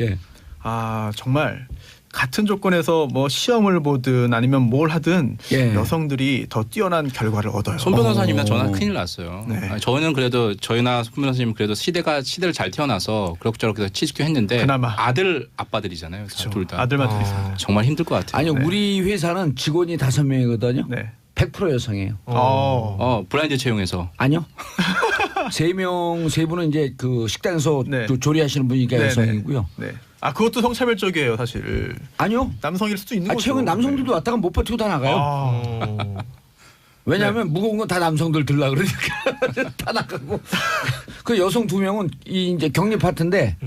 정말 같은 조건에서 뭐 시험을 보든 아니면 뭘 하든 여성들이 더 뛰어난 결과를 얻어요. 손 변호사님이나 저나 큰일 났어요. 저는 그래도 저희나 손 변호사님 그래도 시대를 잘 태어나서 그럭저럭 해서 취직했는데 그나마. 아빠들이잖아요. 둘 다. 아들만 있습니다. 정말 힘들 것 같아요. 아니요. 우리 회사는 직원이 5명이거든요. 100% 여성이에요. 블라인드 채용해서. 아니요. 3분은 이제 그 식당에서 조리하시는 분이니까 여성이고요. 그것도 성차별적이에요, 사실. 아니요. 남성일 수도 있는 거죠. 최근 남성들도 왔다가 못 버티고 다 나가요. 왜냐하면 무거운 건 다 남성들 들라 그러니까 다 나가고 그 여성 2명은 이제 격리 파트인데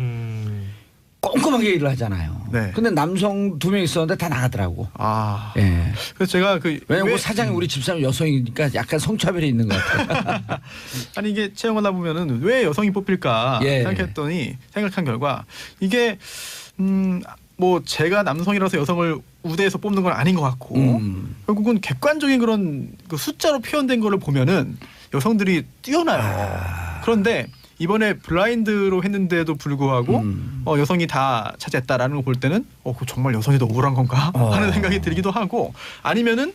꼼꼼하게 일을 하잖아요. 네. 근데 남성 2명 있었는데 다 나가더라고. 아. 예. 그래서 제가 왜냐면 사장이 우리 집사람 여성이니까 약간 성차별이 있는 것 같아요. 아니 이게 채용하다 보면은 왜 여성이 뽑힐까 생각한 결과 이게 뭐 제가 남성이라서 여성을 우대해서 뽑는 건 아닌 것 같고 결국은 객관적인 그런 그 숫자로 표현된 거를 보면은 여성들이 뛰어나요. 그런데 이번에 블라인드로 했는데도 불구하고 여성이 다 차지했다라는 걸 볼 때는 그거 정말 여성이 더 우월한 건가 하는 생각이 들기도 하고 아니면은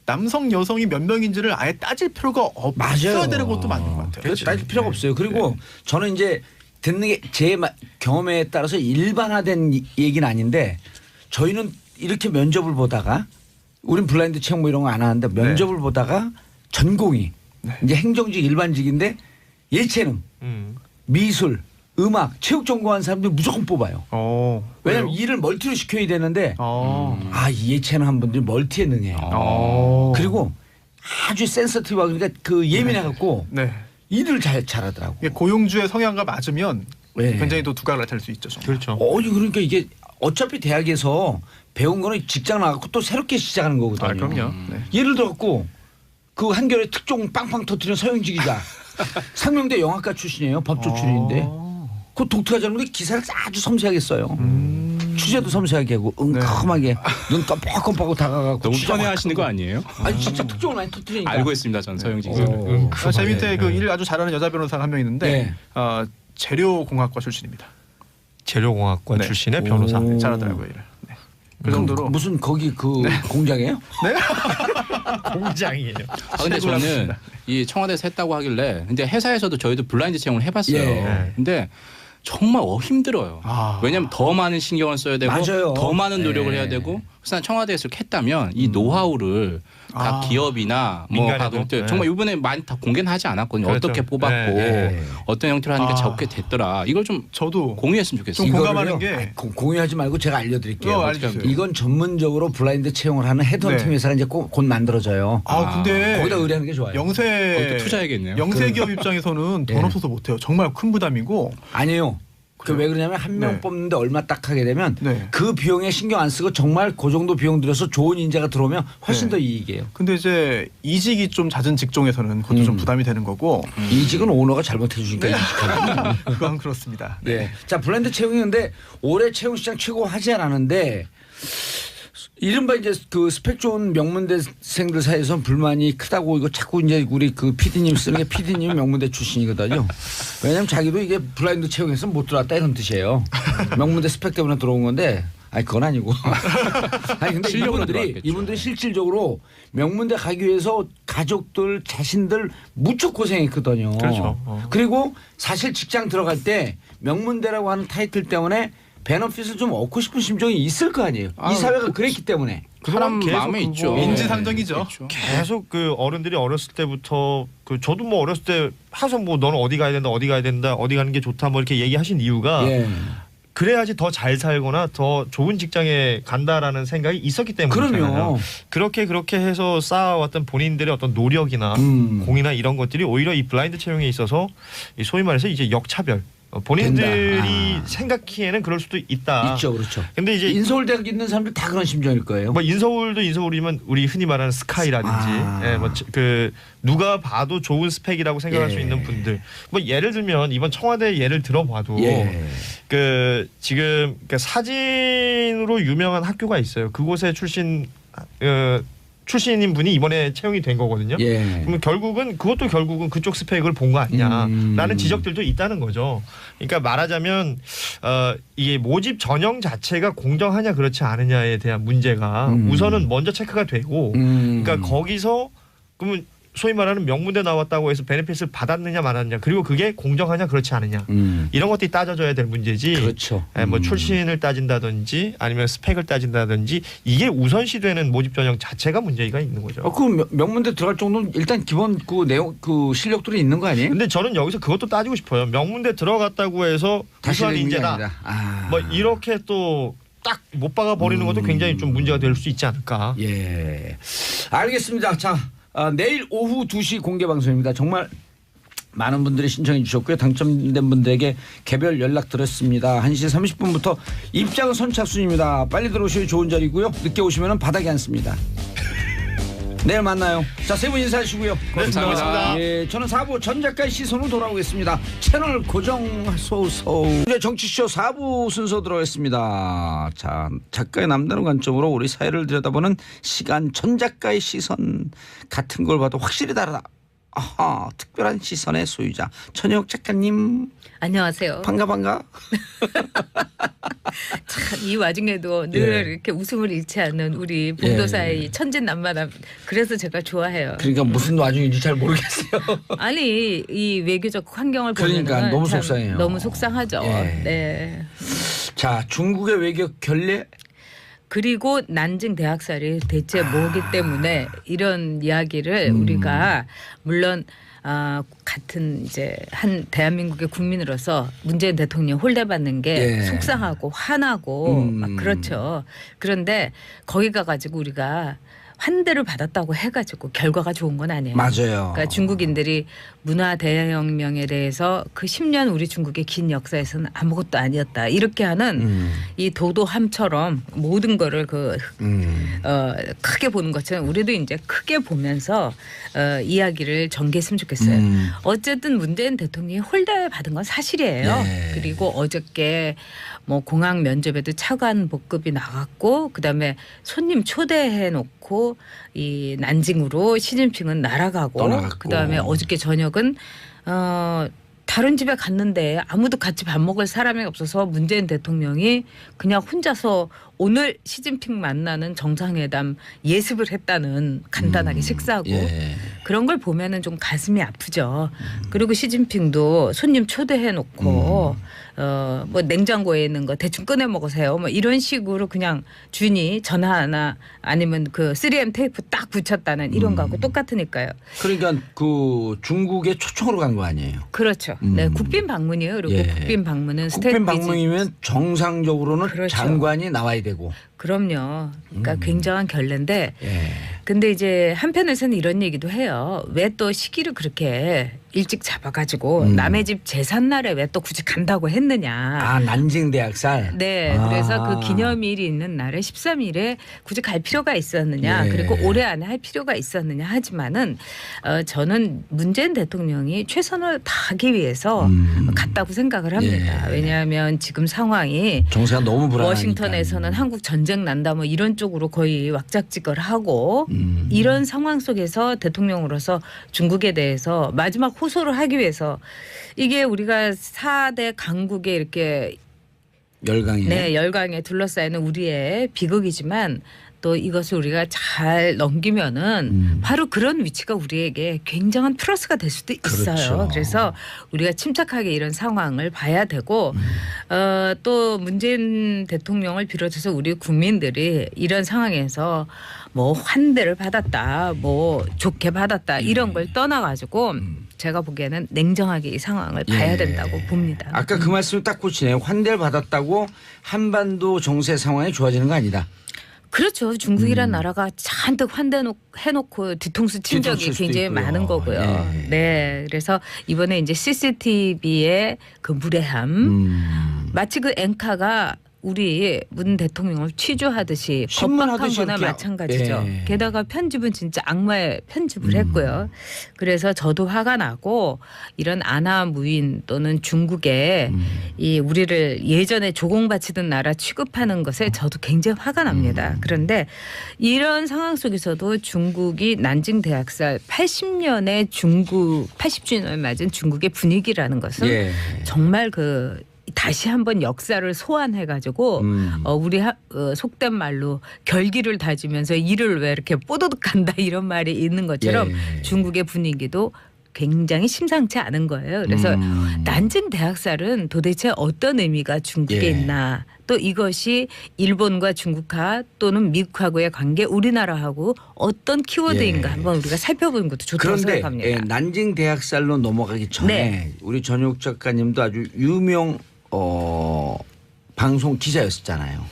남성 여성이 몇 명인지를 아예 따질 필요가 없어야 되는 것도 맞는 것 같아요. 그래서 따질 필요가 없어요. 그리고 저는 이제 듣는 게 제 경험에 따라서 일반화된 얘기는 아닌데 저희는 이렇게 면접을 보다가 우린 블라인드 채용 뭐 이런 거 안 하는데 면접을 보다가 전공이 이제 행정직 일반직인데 예체능, 미술, 음악, 체육 전공한 사람들 무조건 뽑아요. 왜냐하면 일을 멀티로 시켜야 되는데 이 예체능 한 분들이 멀티에 능해요. 그리고 아주 센서티브하고 그러니까 그 예민해갖고 일을 잘하더라고. 고용주의 성향과 맞으면 굉장히 또 두각을 나타낼 수 있죠. 정말. 그렇죠. 그러니까 이게 어차피 대학에서 배운 거는 직장 나가고 또 새롭게 시작하는 거거든요. 그럼요. 예를 들어갖고 그 한겨레 특종 빵빵 터뜨리는 서영지 기자 상명대 영화과 출신이에요. 법조 출신인데 그 독특하지 않은 게 기사를 아주 섬세하게 써요. 취재도 섬세하게 하고 은큼하게 눈 깜빡깜빡하고 다가가고 너무 편해하시는 거 아니에요? 아니 진짜 특종을 많이 터뜨리니까. 알고 있습니다. 전 서영지 기자는. 제 밑에 그 일 아주 잘하는 여자 변호사가 한 명 있는데 재료공학과 출신입니다. 재료공학과 출신의 변호사. 잘하더라고요. 일을. 그 정도로 무슨 거기 그 공장이에요? 네? 공장이에요. 근데 저는 이 청와대에서 했다고 하길래 근데 회사에서도 저희도 블라인드 채용을 해봤어요. 근데 정말 힘들어요. 왜냐하면 더 많은 신경을 써야 되고 더 많은 노력을 해야 되고 그래서 청와대에서 했다면 이 노하우를 각 기업이나 뭐 가족들 정말 이번에 많이 다 공개는 하지 않았거든요. 그렇죠. 어떻게 뽑았고 어떤 형태로 하니까 좋게 됐더라. 이걸 좀 저도 공유했으면 좋겠어요. 좀 공감하는 게 공유하지 말고 제가 알려드릴게요. 알려주세요. 이건 전문적으로 블라인드 채용을 하는 헤드헌팅 회사가 이제 곧 만들어져요. 근데 거기다 의뢰하는 게 좋아요. 그것도 투자해야겠네요. 영세 기업 입장에서는 돈 없어서 못해요. 정말 큰 부담이고. 아니에요. 왜 그러냐면 한 명 뽑는데 얼마 딱 하게 되면 그 비용에 신경 안 쓰고 정말 그 정도 비용 들여서 좋은 인재가 들어오면 훨씬 더 이익이에요. 근데 이제 이직이 좀 잦은 직종에서는 그것도 좀 부담이 되는 거고. 이직은 오너가 잘못해 주니까 이직하는 그건 그렇습니다. 자, 블라인드 채용인데 올해 채용 시장 최고 하지 않았는데 이른바 이제 그 스펙 좋은 명문대생들 사이에서 불만이 크다고 이거 자꾸 이제 우리 그 PD님 쓰는 게 PD님 명문대 출신이거든요. 왜냐면 자기도 이게 블라인드 채용해서 못 들어왔다 이런 뜻이에요. 명문대 스펙 때문에 들어온 건데 그건 아니고. 근데 이분들이 실질적으로 명문대 가기 위해서 가족들 자신들 무척 고생했거든요. 그렇죠. 그리고 사실 직장 들어갈 때 명문대라고 하는 타이틀 때문에 베너핏을 좀 얻고 싶은 심정이 있을 거 아니에요. 이 사회가 그랬기 때문에. 사람 마음에 있죠. 인지상정이죠. 계속 그 어른들이 어렸을 때부터 저도 뭐 어렸을 때 항상 뭐 너는 어디 가야 된다, 어디 가야 된다, 어디 가는 게 좋다 뭐 이렇게 얘기하신 이유가 그래야지 더 잘 살거나 더 좋은 직장에 간다라는 생각이 있었기 때문이잖아요. 그럼요. 그렇게 해서 쌓아왔던 본인들의 어떤 노력이나 공이나 이런 것들이 오히려 이 블라인드 채용에 있어서 소위 말해서 이제 역차별. 본인들이 생각하기에는 그럴 수도 있다. 있죠, 그렇죠. 근데 이제 인서울대학 있는 사람들 다 그런 심정일 거예요. 뭐 인서울도 인서울이면 우리 흔히 말하는 스카이라든지, 뭐 그 누가 봐도 좋은 스펙이라고 생각할 수 있는 분들. 뭐 예를 들면 이번 청와대 예를 들어봐도 그 지금 사진으로 유명한 학교가 있어요. 그곳에 출신인 분이 이번에 채용이 된 거거든요. 그러면 그것도 결국은 그쪽 스펙을 본 거 아니냐라는 지적들도 있다는 거죠. 그러니까 말하자면 이게 모집 전형 자체가 공정하냐 그렇지 않느냐에 대한 문제가 우선은 먼저 체크가 되고, 그러니까 거기서 그러면 소위 말하는 명문대 나왔다고 해서 베네핏을 받았느냐 말았느냐, 그리고 그게 공정하냐 그렇지 않느냐, 이런 것들이 따져져야 될 문제지. 그렇죠. 뭐 출신을 따진다든지 아니면 스펙을 따진다든지 이게 우선시되는 모집 전형 자체가 문제가 있는 거죠. 그 명문대 들어갈 정도는 일단 기본 그 내용 그 실력들이 있는 거 아니에요? 근데 저는 여기서 그것도 따지고 싶어요. 명문대 들어갔다고 해서 우수한 인재다. 뭐 이렇게 또 딱 못 박아 버리는 것도 굉장히 좀 문제가 될 수 있지 않을까. 알겠습니다. 자. 내일 오후 2시 공개 방송입니다. 정말 많은 분들이 신청해 주셨고요. 당첨된 분들에게 개별 연락 드렸습니다. 1시 30분부터 입장 선착순입니다. 빨리 들어오셔야 좋은 자리고요. 늦게 오시면 바닥에 앉습니다. 내일 만나요. 자, 세 분 인사하시고요. 감사합니다. 예, 저는 4부 전 작가의 시선으로 돌아오겠습니다. 채널 고정하소서. 이제 정치쇼 4부 순서 들어가겠습니다. 자, 작가의 남다른 관점으로 우리 사회를 들여다보는 시간 전 작가의 시선. 같은 걸 봐도 확실히 다르다. 아하, 특별한 시선의 소유자 천혜옥 작가님. 안녕하세요. 반가. 참, 이 와중에도 늘 예. 이렇게 웃음을 잃지 않는 우리 봉도사의 천진난만함. 그래서 제가 좋아해요. 그러니까 무슨 와중인지 잘 모르겠어요. 아니 이 외교적 환경을 그러니까 보면 너무 속상해요. 너무 속상하죠. 예. 네. 자, 중국의 외교 결례. 그리고 난징 대학살이 대체 뭐기 때문에 이런 이야기를 우리가 물론 같은 이제 한 대한민국의 국민으로서 문재인 대통령 홀대받는 게 예. 속상하고 화나고 막 그렇죠. 그런데 거기 가가지고 우리가 환대를 받았다고 해가지고 결과가 좋은 건 아니에요. 맞아요. 그러니까 중국인들이 문화 대혁명에 대해서 그 10년 우리 중국의 긴 역사에서는 아무것도 아니었다. 이렇게 하는 이 도도함처럼 모든 거를 크게 보는 것처럼 우리도 이제 크게 보면서 이야기를 전개했으면 좋겠어요. 어쨌든 문재인 대통령이 홀대 받은 건 사실이에요. 네. 그리고 어저께 뭐 공항 면접에도 차관 복급이 나갔고 그다음에 손님 초대해 놓고 이 난징으로 시진핑은 날아가고 떠나갔고. 그다음에 어저께 저녁은 다른 집에 갔는데 아무도 같이 밥 먹을 사람이 없어서 문재인 대통령이 그냥 혼자서 오늘 시진핑 만나는 정상회담 예습을 했다는 간단하게 식사하고 예. 그런 걸 보면은 좀 가슴이 아프죠. 그리고 시진핑도 손님 초대해 놓고 뭐 냉장고에 있는 거 대충 꺼내 먹으세요. 뭐 이런 식으로 그냥 주인이 전화 하나 아니면 그 3M 테이프 딱 붙였다는 이런 거하고 똑같으니까요. 그러니까 그 중국에 초청으로 간 거 아니에요? 그렇죠. 네, 국빈 방문이에요. 그리고 예. 국빈 방문은 스테이트 국빈 방문이면 정상적으로는 그렇죠. 장관이 나와야 되고. 그럼요. 그러니까 굉장한 결례인데 예. 근데 이제 한편에서는 이런 얘기도 해요. 왜 또 시기를 그렇게 일찍 잡아가지고 남의 집 제삿날에 왜 또 굳이 간다고 했느냐. 아, 난징 대학살. 네. 아. 그래서 그 기념일이 있는 날에 13일에 굳이 갈 필요가 있었느냐. 예. 그리고 올해 안에 할 필요가 있었느냐 하지만은 저는 문재인 대통령이 최선을 다하기 위해서 갔다고 생각을 합니다. 예. 왜냐하면 지금 상황이 정세가 너무 불안하니까. 워싱턴에서는 한국 전쟁 난다 뭐 이런 쪽으로 거의 왁작지껄 하고 이런 상황 속에서 대통령으로서 중국에 대해서 마지막 호소를 하기 위해서 이게 우리가 4대 강국에 이렇게 열강에. 네, 열강에 둘러싸이는 우리의 비극이지만 또 이것을 우리가 잘 넘기면은 바로 그런 위치가 우리에게 굉장한 플러스가 될 수도 있어요. 그렇죠. 그래서 우리가 침착하게 이런 상황을 봐야 되고 또 문재인 대통령을 비롯해서 우리 국민들이 이런 상황에서 뭐 환대를 받았다, 뭐 좋게 받았다 이런 걸 떠나가지고 제가 보기에는 냉정하게 이 상황을 봐야 된다고 봅니다. 아까 그 말씀을 딱 꽂히네요. 환대를 받았다고 한반도 정세 상황이 좋아지는 거 아니다. 그렇죠. 중국이란 나라가 잔뜩 해놓고 뒤통수 친 적이 뒤통수일 수도 굉장히 있고요. 많은 거고요. 예. 네. 그래서 이번에 이제 CCTV의 그 무례함 마치 그 앵카가 우리 문 대통령을 취조하듯이 겁박한 신문하듯이 거나 이렇게. 마찬가지죠. 예. 게다가 편집은 진짜 악마의 편집을 했고요. 그래서 저도 화가 나고 이런 아나무인 또는 중국에 이 우리를 예전에 조공바치던 나라 취급하는 것에 저도 굉장히 화가 납니다. 그런데 이런 상황 속에서도 중국이 난징 대학살 80년의 중국 80주년을 맞은 중국의 분위기라는 것은 예. 정말 그 다시 한번 역사를 소환해가지고 우리 속된 말로 결기를 다지면서 이를 왜 이렇게 뽀도득한다 이런 말이 있는 것처럼 예. 중국의 분위기도 굉장히 심상치 않은 거예요. 그래서 난징 대학살은 도대체 어떤 의미가 중국에 예. 있나 또 이것이 일본과 중국과 또는 미국하고의 관계 우리나라하고 어떤 키워드인가 예. 한번 우리가 살펴보는 것도 좋다고 그런데 생각합니다. 예, 난징 대학살로 넘어가기 전에 네. 우리 전효욱 작가님도 아주 유명 방송 기자였었잖아요.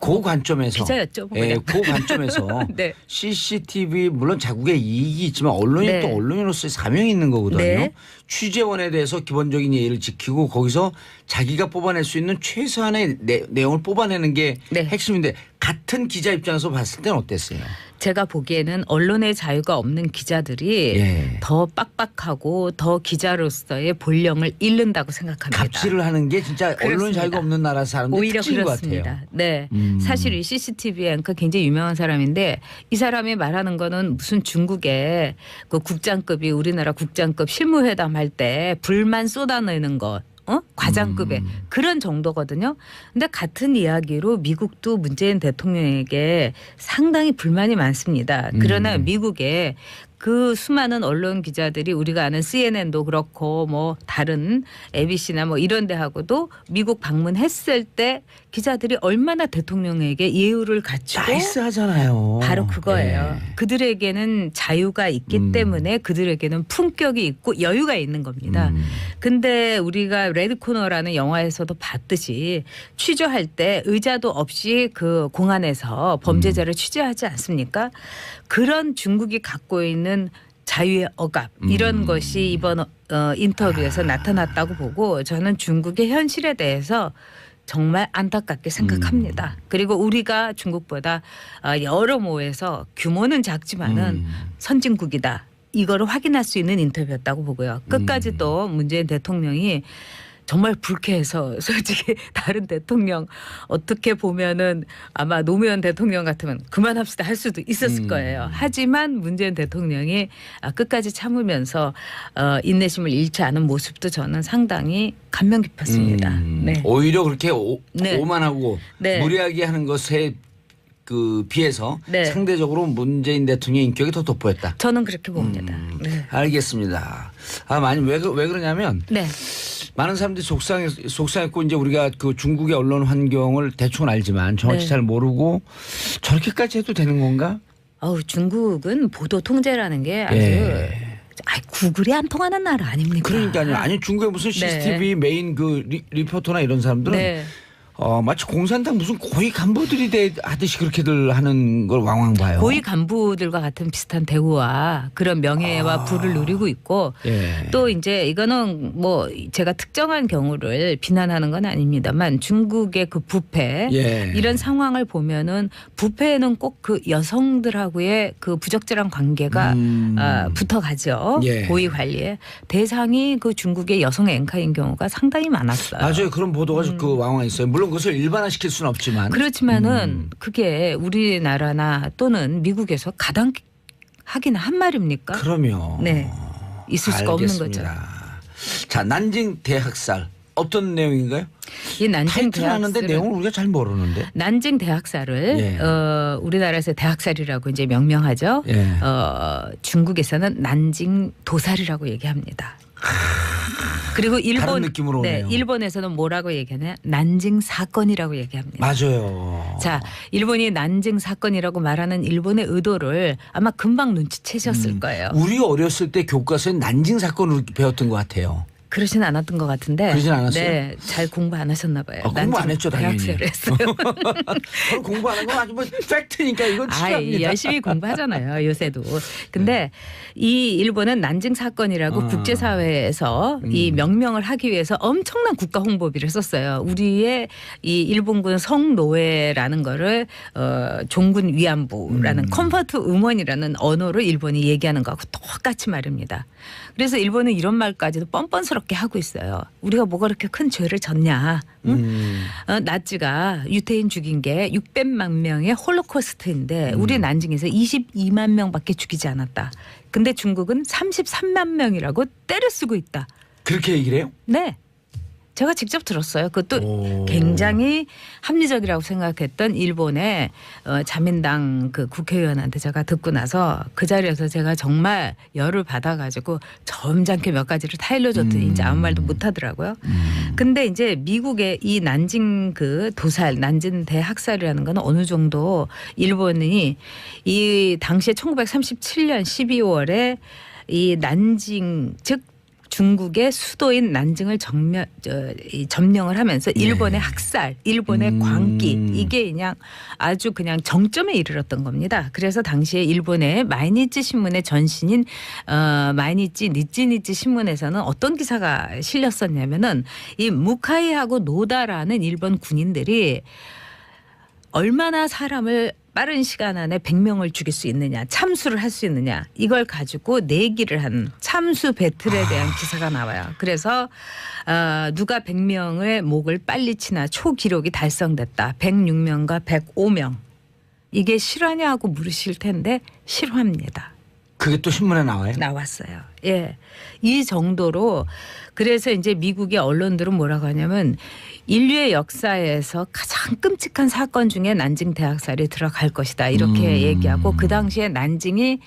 그 관점에서 기자였죠. 뭐 예, 그 관점에서 네. CCTV 물론 자국의 이익이 있지만 언론이 네. 또 언론인으로서의 사명이 있는 거거든요. 네. 취재원에 대해서 기본적인 예의를 지키고 거기서 자기가 뽑아낼 수 있는 최소한의 내용을 뽑아내는 게 네. 핵심인데 같은 기자 입장에서 봤을 때는 어땠어요? 제가 보기에는 언론의 자유가 없는 기자들이 예. 더 빡빡하고 더 기자로서의 본령을 잃는다고 생각합니다. 갑질을 하는 게 진짜 언론 그렇습니다. 자유가 없는 나라 사람들 오히려 특징인 그렇습니다. 것 같아요. 네, 사실 이 CCTV 앵커 굉장히 유명한 사람인데 이 사람이 말하는 거는 무슨 중국의 그 국장급이 우리나라 국장급 실무회담 할 때 불만 쏟아내는 것. 과장급의 그런 정도거든요. 근데 같은 이야기로 미국도 문재인 대통령에게 상당히 불만이 많습니다. 그러나 미국에 그 수많은 언론 기자들이 우리가 아는 CNN도 그렇고 뭐 다른 ABC나 뭐 이런 데하고도 미국 방문했을 때 기자들이 얼마나 대통령에게 예우를 갖추고 나이스하잖아요. 바로 그거예요. 예. 그들에게는 자유가 있기 때문에 그들에게는 품격이 있고 여유가 있는 겁니다. 근데 우리가 레드 코너라는 영화에서도 봤듯이 취조할 때 의자도 없이 그 공안에서 범죄자를 취재하지 않습니까? 그런 중국이 갖고 있는 자유의 억압 이런 것이 이번 인터뷰에서 나타났다고 보고 저는 중국의 현실에 대해서 정말 안타깝게 생각합니다. 그리고 우리가 중국보다 여러모에서 규모는 작지만은 선진국이다. 이거를 확인할 수 있는 인터뷰였다고 보고요. 끝까지 또 문재인 대통령이 정말 불쾌해서 솔직히 다른 대통령 어떻게 보면은 아마 노무현 대통령 같으면 그만합시다 할 수도 있었을 거예요. 하지만 문재인 대통령이 끝까지 참으면서 인내심을 잃지 않은 모습도 저는 상당히 감명 깊었습니다. 네. 오히려 그렇게 네. 오만하고 네. 무리하게 하는 것에 그 비해서 네. 상대적으로 문재인 대통령의 인격이 더 돋보였다. 저는 그렇게 봅니다. 네. 알겠습니다. 많이 왜 그러냐면 네. 많은 사람들이 속상했고 이제 우리가 그 중국의 언론 환경을 대충 알지만 정확히 네. 잘 모르고 저렇게까지 해도 되는 건가? 중국은 보도 통제라는 게 아주 구글이 안 통하는 나라 아닙니까? 그러니까요. 아니 중국의 무슨 CCTV 메인 그 리포터나 이런 사람들은 네. 마치 공산당 무슨 고위 간부들이 하듯이 그렇게들 하는 걸 왕왕 봐요. 고위 간부들과 같은 비슷한 대우와 그런 명예와 부를 누리고 있고 예. 또 이제 이거는 뭐 제가 특정한 경우를 비난하는 건 아닙니다만 중국의 그 부패 예. 이런 상황을 보면은 부패에는 꼭 그 여성들하고의 그 부적절한 관계가 붙어가죠. 예. 고위 관리에 대상이 그 중국의 여성 앵커인 경우가 상당히 많았어요. 맞아요. 그런 보도가 그 왕왕 있어요. 물론 그것을 일반화시킬 수는 없지만. 그렇지만은 그게 우리나라나 또는 미국에서 가당하기는 한 말입니까? 그럼요. 네. 있을 수가 없는 거죠. 알겠습니다. 자, 난징 대학살 어떤 내용인가요? 이 난징 타이틀 하는데 대학살은 내용을 우리가 잘 모르는데. 난징 대학살을 예. 우리나라에서 대학살이라고 이제 명명하죠. 예. 중국에서는 난징 도살이라고 얘기합니다. 그리고 다른 느낌으로 오네요. 일본에서는 뭐라고 얘기하냐? 난징 사건이라고 얘기합니다. 맞아요. 자, 일본이 난징 사건이라고 말하는 일본의 의도를 아마 금방 눈치채셨을 거예요. 우리 어렸을 때 교과서에 난징 사건으로 배웠던 것 같아요. 그러진 않았던 것 같은데. 그러진 않았어요? 네, 잘 공부 안 하셨나 봐요. 공부 안 했죠, 당연히. 대학생을 했어요. 그걸 공부 안 한 건 아주 뭐 팩트니까 이건 치료합니다. 열심히 공부하잖아요, 요새도. 근데 이 일본은 난징 사건이라고 국제사회에서 이 명명을 하기 위해서 엄청난 국가 홍보비를 썼어요. 우리의 이 일본군 성노예라는 거를 종군 위안부라는 컴포트 우먼이라는 언어로 일본이 얘기하는 거하고 똑같이 말입니다. 그래서 일본은 이런 말까지도 뻔뻔스럽게 하고 있어요. 우리가 뭐가 그렇게 큰 죄를 졌냐. 응? 나치가 유태인 죽인 게 600만 명의 홀로코스트인데 우리 난징에서 22만 명밖에 죽이지 않았다. 근데 중국은 33만 명이라고 때를 쓰고 있다. 그렇게 얘기를 해요? 네. 제가 직접 들었어요. 그것도 굉장히 합리적이라고 생각했던 일본의 자민당 그 국회의원한테 제가 듣고 나서 그 자리에서 제가 정말 열을 받아가지고 점잖게 몇 가지를 타일러줬더니 이제 아무 말도 못하더라고요. 근데 이제 미국의 이 난징 그 도살, 난징 대학살이라는 건 어느 정도 일본이 이 당시에 1937년 12월에 이 난징 즉 중국의 수도인 난징을 점령을 하면서 일본의 학살, 일본의 광기 이게 그냥 아주 그냥 정점에 이르렀던 겁니다. 그래서 당시에 일본의 마이니치 신문의 전신인 마이니치 니찌니찌 신문에서는 어떤 기사가 실렸었냐면은 이 무카이하고 노다라는 일본 군인들이 얼마나 사람을 빠른 시간 안에 100명을 죽일 수 있느냐, 참수를 할 수 있느냐 이걸 가지고 내기를 한 참수 배틀에 대한 기사가 나와요. 그래서 누가 100명의 목을 빨리 치나 초기록이 달성됐다. 106명과 105명. 이게 실화냐고 물으실 텐데 실화입니다. 그게 또 신문에 나와요? 나왔어요. 예. 이 정도로 그래서 이제 미국의 언론들은 뭐라고 하냐면 인류의 역사에서 가장 끔찍한 사건 중에 난징 대학살이 들어갈 것이다. 이렇게 얘기하고 그 당시에 난징이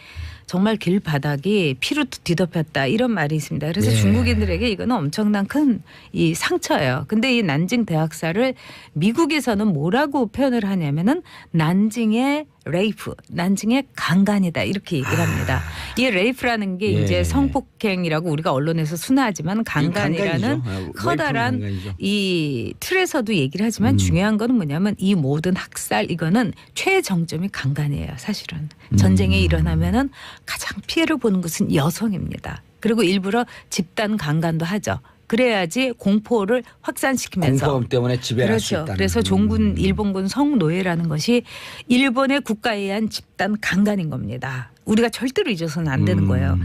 정말 길바닥이 피로 뒤덮였다 이런 말이 있습니다. 그래서 중국인들에게 이거는 엄청난 큰 이 상처예요. 근데 이 난징 대학살을 미국에서는 뭐라고 표현을 하냐면은 난징의 레이프, 난징의 강간이다 이렇게 얘기를 합니다. 이 레이프라는 게 이제 성폭행이라고 우리가 언론에서 순화하지만 강간이라는 커다란 이 틀에서도 얘기를 하지만 중요한 거는 뭐냐면 이 모든 학살 이거는 최정점이 강간이에요. 사실은 전쟁이 일어나면은 가장 피해를 보는 것은 여성입니다. 그리고 일부러 집단 강간도 하죠. 그래야지 공포를 확산시키면서 공포감 때문에 지배할 수 있다는. 그래서 종군 일본군 성노예라는 것이 일본의 국가에 의한 집단 강간인 겁니다. 우리가 절대로 잊어서는 안 되는 거예요.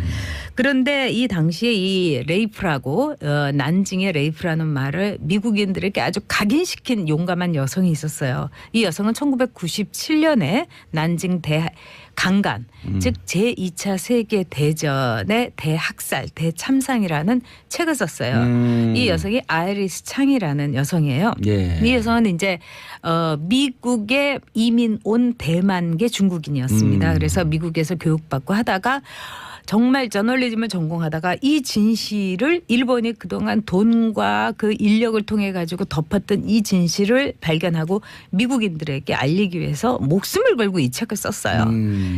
그런데 이 당시에 이 레이프라고 난징의 레이프라는 말을 미국인들에게 아주 각인시킨 용감한 여성이 있었어요. 이 여성은 1997년에 난징 강간 즉 제2차 세계대전의 대학살 대참상이라는 책을 썼어요. 이 여성이 아이리스 창이라는 여성이에요. 이 여성은 이제 미국에 이민 온 대만계 중국인이었습니다. 그래서 미국에서 교육받고 하다가 정말 저널리즘을 전공하다가 이 진실을 일본이 그동안 돈과 그 인력을 통해 가지고 덮었던 이 진실을 발견하고 미국인들에게 알리기 위해서 목숨을 걸고 이 책을 썼어요.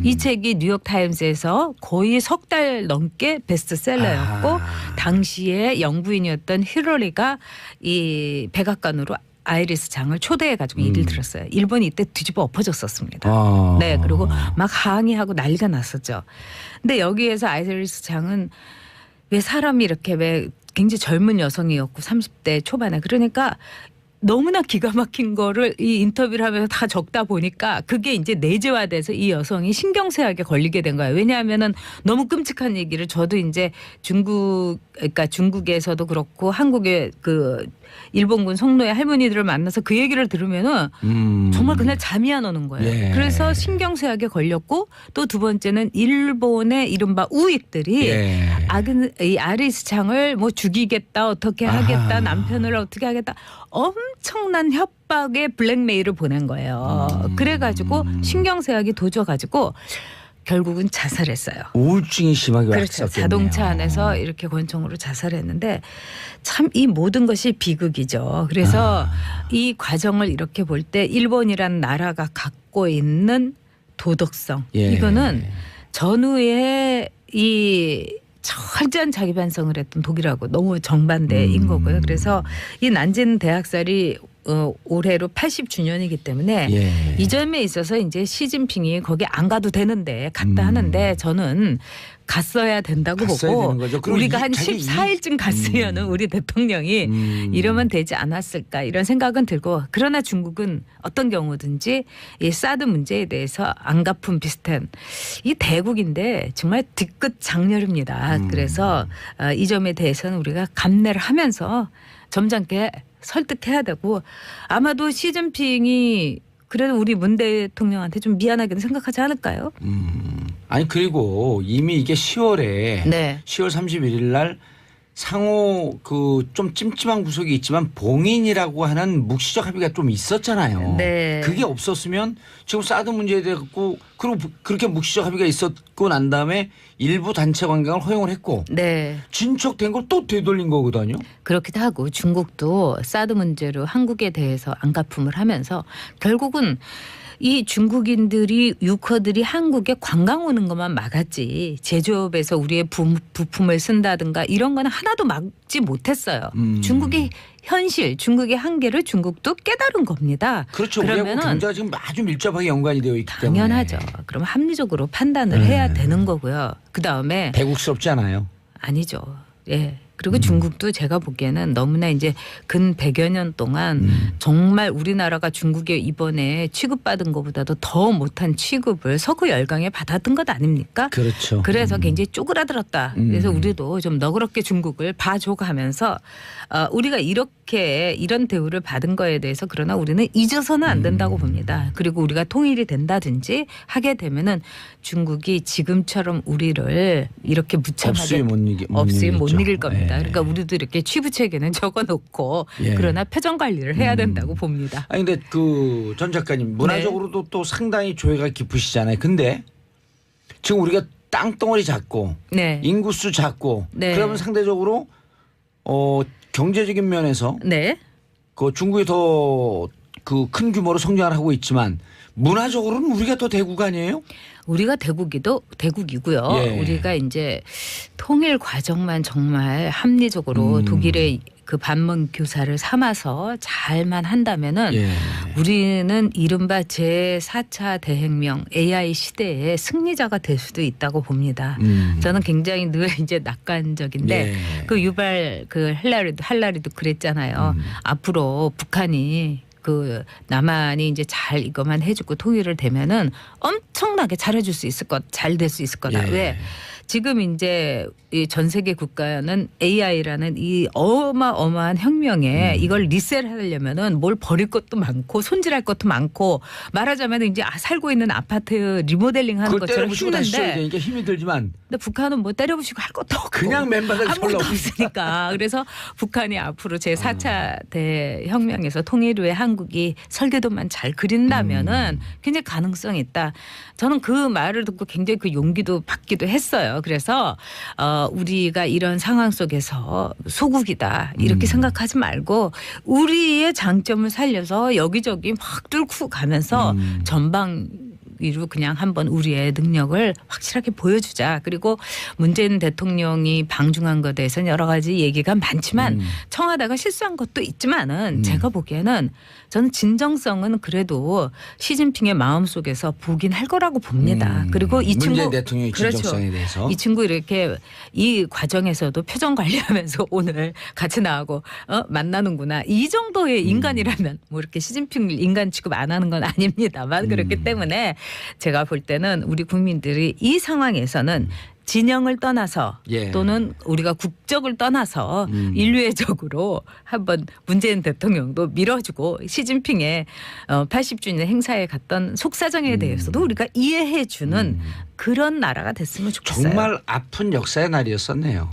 이 책이 뉴욕타임스에서 거의 석 달 넘게 베스트셀러였고 당시에 영부인이었던 히러리가 이 백악관으로 아이리스 장을 초대해가지고 얘기를 들었어요. 일본이 이때 뒤집어 엎어졌었습니다. 네, 그리고 막 항의하고 난리가 났었죠. 근데 여기에서 아이리스 장은 왜 사람이 이렇게 왜 굉장히 젊은 여성이었고 30대 초반에 그러니까 너무나 기가 막힌 거를 이 인터뷰를 하면서 다 적다 보니까 그게 이제 내재화돼서 이 여성이 신경쇠약에 걸리게 된 거예요. 왜냐하면은 너무 끔찍한 얘기를 저도 이제 그러니까 중국에서도 그렇고 한국의 그 일본군 성노예 할머니들을 만나서 그 얘기를 들으면은 정말 그날 잠이 안 오는 거예요. 그래서 신경쇠약에 걸렸고 또 두 번째는 일본의 이른바 우익들이 이 아리스 창을 뭐 죽이겠다 어떻게 하겠다 남편을 어떻게 하겠다 엄청난 협박의 블랙메일을 보낸 거예요. 그래가지고 신경쇠약이 도져가지고 결국은 자살했어요. 우울증이 심하게 그렇죠. 왔었겠네요. 자동차 안에서 이렇게 권총으로 자살했는데 참 이 모든 것이 비극이죠. 그래서 이 과정을 이렇게 볼 때 일본이라는 나라가 갖고 있는 도덕성 이거는 전후에 이 철저한 자기 반성을 했던 독일하고 너무 정반대인 거고요. 그래서 이 난징 대학살이 올해로 80주년이기 때문에 이 점에 있어서 이제 시진핑이 거기 안 가도 되는데 갔다 하는데 저는 갔어야 된다고 보고 우리가 한 14일쯤 갔으면은 우리 대통령이 이러면 되지 않았을까 이런 생각은 들고 그러나 중국은 어떤 경우든지 이 사드 문제에 대해서 안갚음 비슷한 이 대국인데 정말 뒤끝 장렬입니다. 그래서 이 점에 대해서는 우리가 감내를 하면서 점잖게 설득해야 되고 아마도 시진핑이 그래도 우리 문 대통령한테 좀 미안하게는 생각하지 않을까요? 아니 그리고 이미 이게 10월에 10월 31일 날 상호 그 좀 찜찜한 구석이 있지만 봉인이라고 하는 묵시적 합의가 좀 있었잖아요. 그게 없었으면 지금 사드 문제에 대해 갖고 그리고 그렇게 묵시적 합의가 있었고 난 다음에 일부 단체 관광을 허용을 했고 진척된 걸 또 되돌린 거거든요. 그렇기도 하고 중국도 사드 문제로 한국에 대해서 안갚음을 하면서 결국은 이 중국인들이 유커들이 한국에 관광 오는 것만 막았지 제조업에서 우리의 부품을 쓴다든가 이런 거는 하나도 막지 못했어요. 중국의 현실, 중국의 한계를 중국도 깨달은 겁니다. 그렇죠. 우리하고 경제가 지금 아주 밀접하게 연관이 되어 있기 때문에. 당연하죠. 그럼 합리적으로 판단을 해야 되는 거고요. 그다음에 배국스럽지 않아요? 아니죠. 예. 그리고 중국도 제가 보기에는 너무나 이제 근 100여 년 동안 정말 우리나라가 중국에 이번에 취급받은 것보다도 더 못한 취급을 서구 열강에 받았던 것 아닙니까? 그렇죠. 그래서 굉장히 쪼그라들었다. 그래서 우리도 좀 너그럽게 중국을 봐줘가면서 우리가 이렇게 이런 대우를 받은 거에 대해서 그러나 우리는 잊어서는 안 된다고 봅니다. 그리고 우리가 통일이 된다든지 하게 되면은 중국이 지금처럼 우리를 이렇게 무참하게 없으면 못 이길 겁니다. 그러니까 우리도 이렇게 취부책에는 적어놓고 그러나 표정 관리를 해야 된다고 봅니다. 아니 근데 그 전 작가님 문화적으로도 또 상당히 조예가 깊으시잖아요. 근데 지금 우리가 땅덩어리 작고 인구수 작고 그러면 상대적으로 경제적인 면에서 그 중국이 더 그 큰 규모로 성장을 하고 있지만 문화적으로는 우리가 더 대국 아니에요? 우리가 대국이고요. 우리가 이제 통일 과정만 정말 합리적으로 독일의 그 반문 교사를 삼아서 잘만 한다면은 우리는 이른바 제4차 대혁명 AI 시대의 승리자가 될 수도 있다고 봅니다. 저는 굉장히 늘 이제 낙관적인데 그 유발 그 할라리도 그랬잖아요. 앞으로 북한이 그 남한이 이제 잘 이것만 해주고 통일을 되면은 엄청나게 잘해줄 수 있을 잘 될 수 있을 거다. 왜? 지금 이제 이 전 세계 국가는 AI라는 이 어마어마한 혁명에 이걸 리셋하려면은 뭘 버릴 것도 많고 손질할 것도 많고 말하자면 이제 살고 있는 아파트 리모델링하는 것처럼 힘든데 그러니까 힘이 들지만 근데 북한은 뭐 때려부시고 할 것도 없고 그냥 맨바닥에 아무것도 없으니까 그래서 북한이 앞으로 제4차 대혁명에서 통일 후에 한국이 설계도만 잘 그린다면은 굉장히 가능성이 있다. 저는 그 말을 듣고 굉장히 그 용기도 받기도 했어요. 그래서 우리가 이런 상황 속에서 소국이다 이렇게 생각하지 말고 우리의 장점을 살려서 여기저기 막 뚫고 가면서 전방위로 그냥 한번 우리의 능력을 확실하게 보여주자. 그리고 문재인 대통령이 방중한 것에 대해서는 여러 가지 얘기가 많지만 청와대가 실수한 것도 있지만은 제가 보기에는 저는 진정성은 그래도 시진핑의 마음속에서 보긴 할 거라고 봅니다. 그리고 이 친구 문재인 대통령의 진정성에 대해서 이 친구 이렇게 이 과정에서도 표정 관리하면서 오늘 같이 나하고 만나는구나. 이 정도의 인간이라면 뭐 이렇게 시진핑 인간 취급 안 하는 건 아닙니다만 그렇기 때문에 제가 볼 때는 우리 국민들이 이 상황에서는 진영을 떠나서 또는 우리가 국적을 떠나서 인류애적으로 한번 문재인 대통령도 밀어주고 시진핑의 80주년 행사에 갔던 속사정에 대해서도 우리가 이해해주는 그런 나라가 됐으면 좋겠어요. 정말 아픈 역사의 날이었었네요.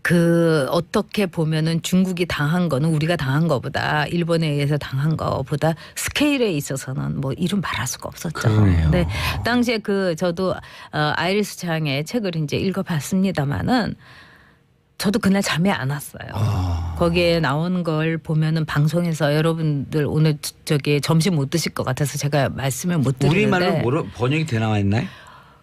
그 어떻게 보면은 중국이 당한 거는 우리가 당한 거보다 일본에 의해서 당한 거보다 스케일에 있어서는 뭐 이루 말할 수가 없었죠. 그러네요. 네, 당시에 그 저도 아이리스 장의 책을 이제 읽어봤습니다마는 저도 그날 잠이 안 왔어요. 거기에 나온 걸 보면은 방송에서 여러분들 오늘 저기 점심 못 드실 것 같아서 제가 말씀을 못 드리는데 우리말로 번역이 돼 나와 있나요?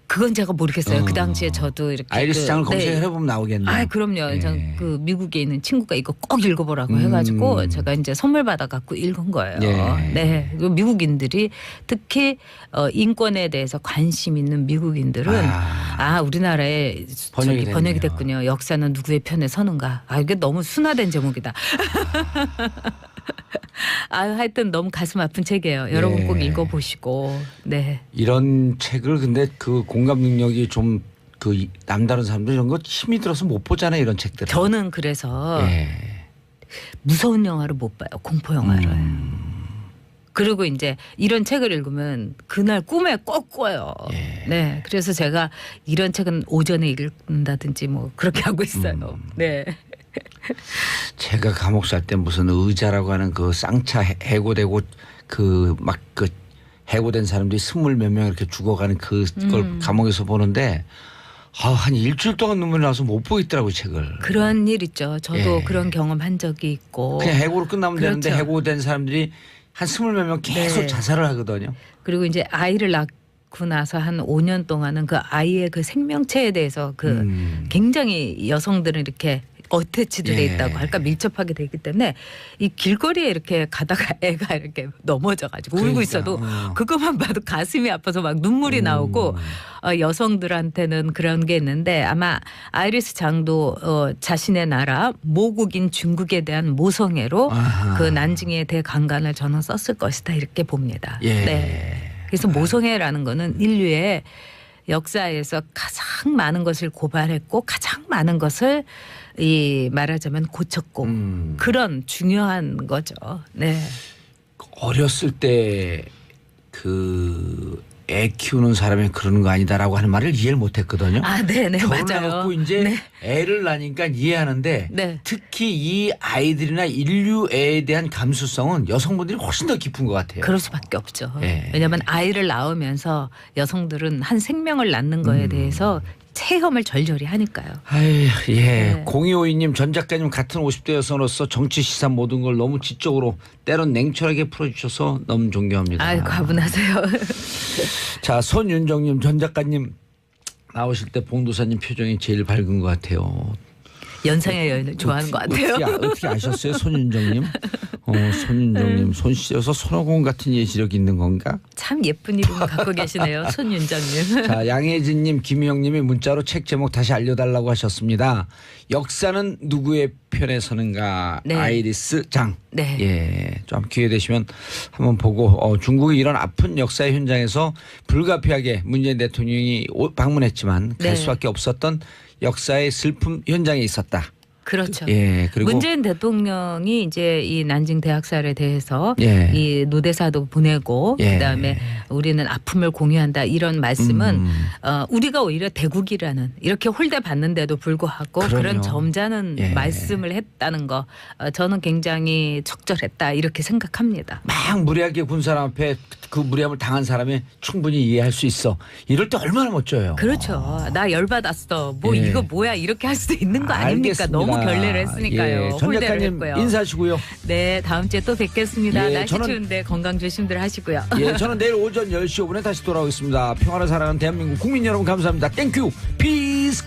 그건 제가 모르겠어요. 그 당시에 저도 이렇게 아이리스 장을 검색해보면 나오겠네요. 아, 그럼요. 전 그 미국에 있는 친구가 이거 꼭 읽어보라고 해가지고 제가 이제 선물 받아갖고 읽은 거예요. 네. 그리고 미국인들이 특히 인권에 대해서 관심 있는 미국인들은 우리나라에 번역이 됐군요. 역사는 누구의 편에 서는가. 이게 너무 순화된 제목이다. 하여튼 너무 가슴 아픈 책이에요. 여러분 꼭 읽어보시고. 네. 이런 책을 근데 그 공감 능력이 좀 그 남다른 사람들 이런 거 힘이 들어서 못 보잖아요. 이런 책들. 저는 그래서 무서운 영화를 못 봐요. 공포 영화를. 그리고 이제 이런 책을 읽으면 그날 꿈에 꼭 꿔요. 네. 그래서 제가 이런 책은 오전에 읽는다든지 뭐 그렇게 하고 있어요. 네. 제가 감옥 살 때 무슨 의자라고 하는 그 쌍차 해고되고 그 막 그 해고된 사람들이 20몇 명 이렇게 죽어가는 그걸 감옥에서 보는데 한 일주일 동안 눈물이 나서 못 보겠더라고요 책을. 그런 일 있죠. 저도 그런 경험한 적이 있고. 그냥 해고로 끝나면 되는데 해고된 사람들이 한 20몇 명 계속 네. 자살을 하거든요. 그리고 이제 아이를 낳고 나서 한 5년 동안은 그 아이의 그 생명체에 대해서 그 굉장히 여성들은 이렇게 어태치돼 예. 있다고 할까 밀접하게 되기 때문에 이 길거리에 이렇게 가다가 애가 이렇게 넘어져가지고 울고 있어도 그것만 봐도 가슴이 아파서 막 눈물이 나오고 여성들한테는 그런 게 있는데 아마 아이리스 장도 자신의 나라 모국인 중국에 대한 모성애로 그 난징의 대강간을 저는 썼을 것이다 이렇게 봅니다. 예. 네. 그래서 모성애라는 거는 인류의 역사에서 가장 많은 것을 고발했고 가장 많은 것을 이 말하자면 고쳤고 그런 중요한 거죠. 네. 어렸을 때 그 애 키우는 사람이 그러는 거 아니다라고 하는 말을 이해를 못했거든요. 아, 네네 결혼해갖고 맞아요. 이제 네. 애를 낳으니까 이해하는데 네. 특히 이 아이들이나 인류애에 대한 감수성은 여성분들이 훨씬 더 깊은 것 같아요. 그럴 수밖에 없죠. 예. 왜냐하면 아이를 낳으면서 여성들은 한 생명을 낳는 거에 대해서 체험을 절절히 하니까요. 아유, 예. 네. 0252님 전 작가님 같은 50대 여성으로서 정치 시사 모든 걸 너무 지적으로 때론 냉철하게 풀어주셔서 너무 존경합니다. 아유 과분하세요. 자, 손윤정님 전 작가님 나오실 때 봉도사님 표정이 제일 밝은 것 같아요. 연상의 여인을 좋아하는 것 같아요. 어떻게 아셨어요, 손윤정님? 손윤정님 손 씻어서 손오공 같은 예시력이 있는 건가? 참 예쁜 이름 갖고 계시네요, 손윤정님. 자, 양혜진님, 김희영님이 문자로 책 제목 다시 알려달라고 하셨습니다. 역사는 누구의 편에 서는가? 네. 아이리스 장. 네. 예, 좀 기회 되시면 한번 보고 중국의 이런 아픈 역사의 현장에서 불가피하게 문재인 대통령이 방문했지만 갈 네. 수밖에 없었던 역사의 슬픔 현장에 있었다. 그렇죠. 예, 그리고 문재인 대통령이 이제 이 난징 대학살에 대해서 예. 이 노대사도 보내고 예. 그다음에 우리는 아픔을 공유한다 이런 말씀은 우리가 오히려 대국이라는 이렇게 홀대 받는데도 불구하고 그럼요. 그런 점잖은 예. 말씀을 했다는 거 저는 굉장히 적절했다 이렇게 생각합니다. 막 무리하게 군 사람 앞에 그 무리함을 당한 사람이 충분히 이해할 수 있어. 이럴 때 얼마나 멋져요. 그렇죠. 나 열받았어. 뭐 예. 이거 뭐야 이렇게 할 수도 있는 거 아닙니까? 알겠습니다. 너무 결례를 했으니까요. 예, 전 홀대를 작가님 했고요. 인사하시고요. 네, 다음 주에 또 뵙겠습니다. 예, 날씨 저는- 추운데 건강 조심들 하시고요. 예, 저는 내일 오전 10시 5분에 다시 돌아오겠습니다. 평화를 사랑하는 대한민국 국민 여러분 감사합니다. 땡큐. 피스.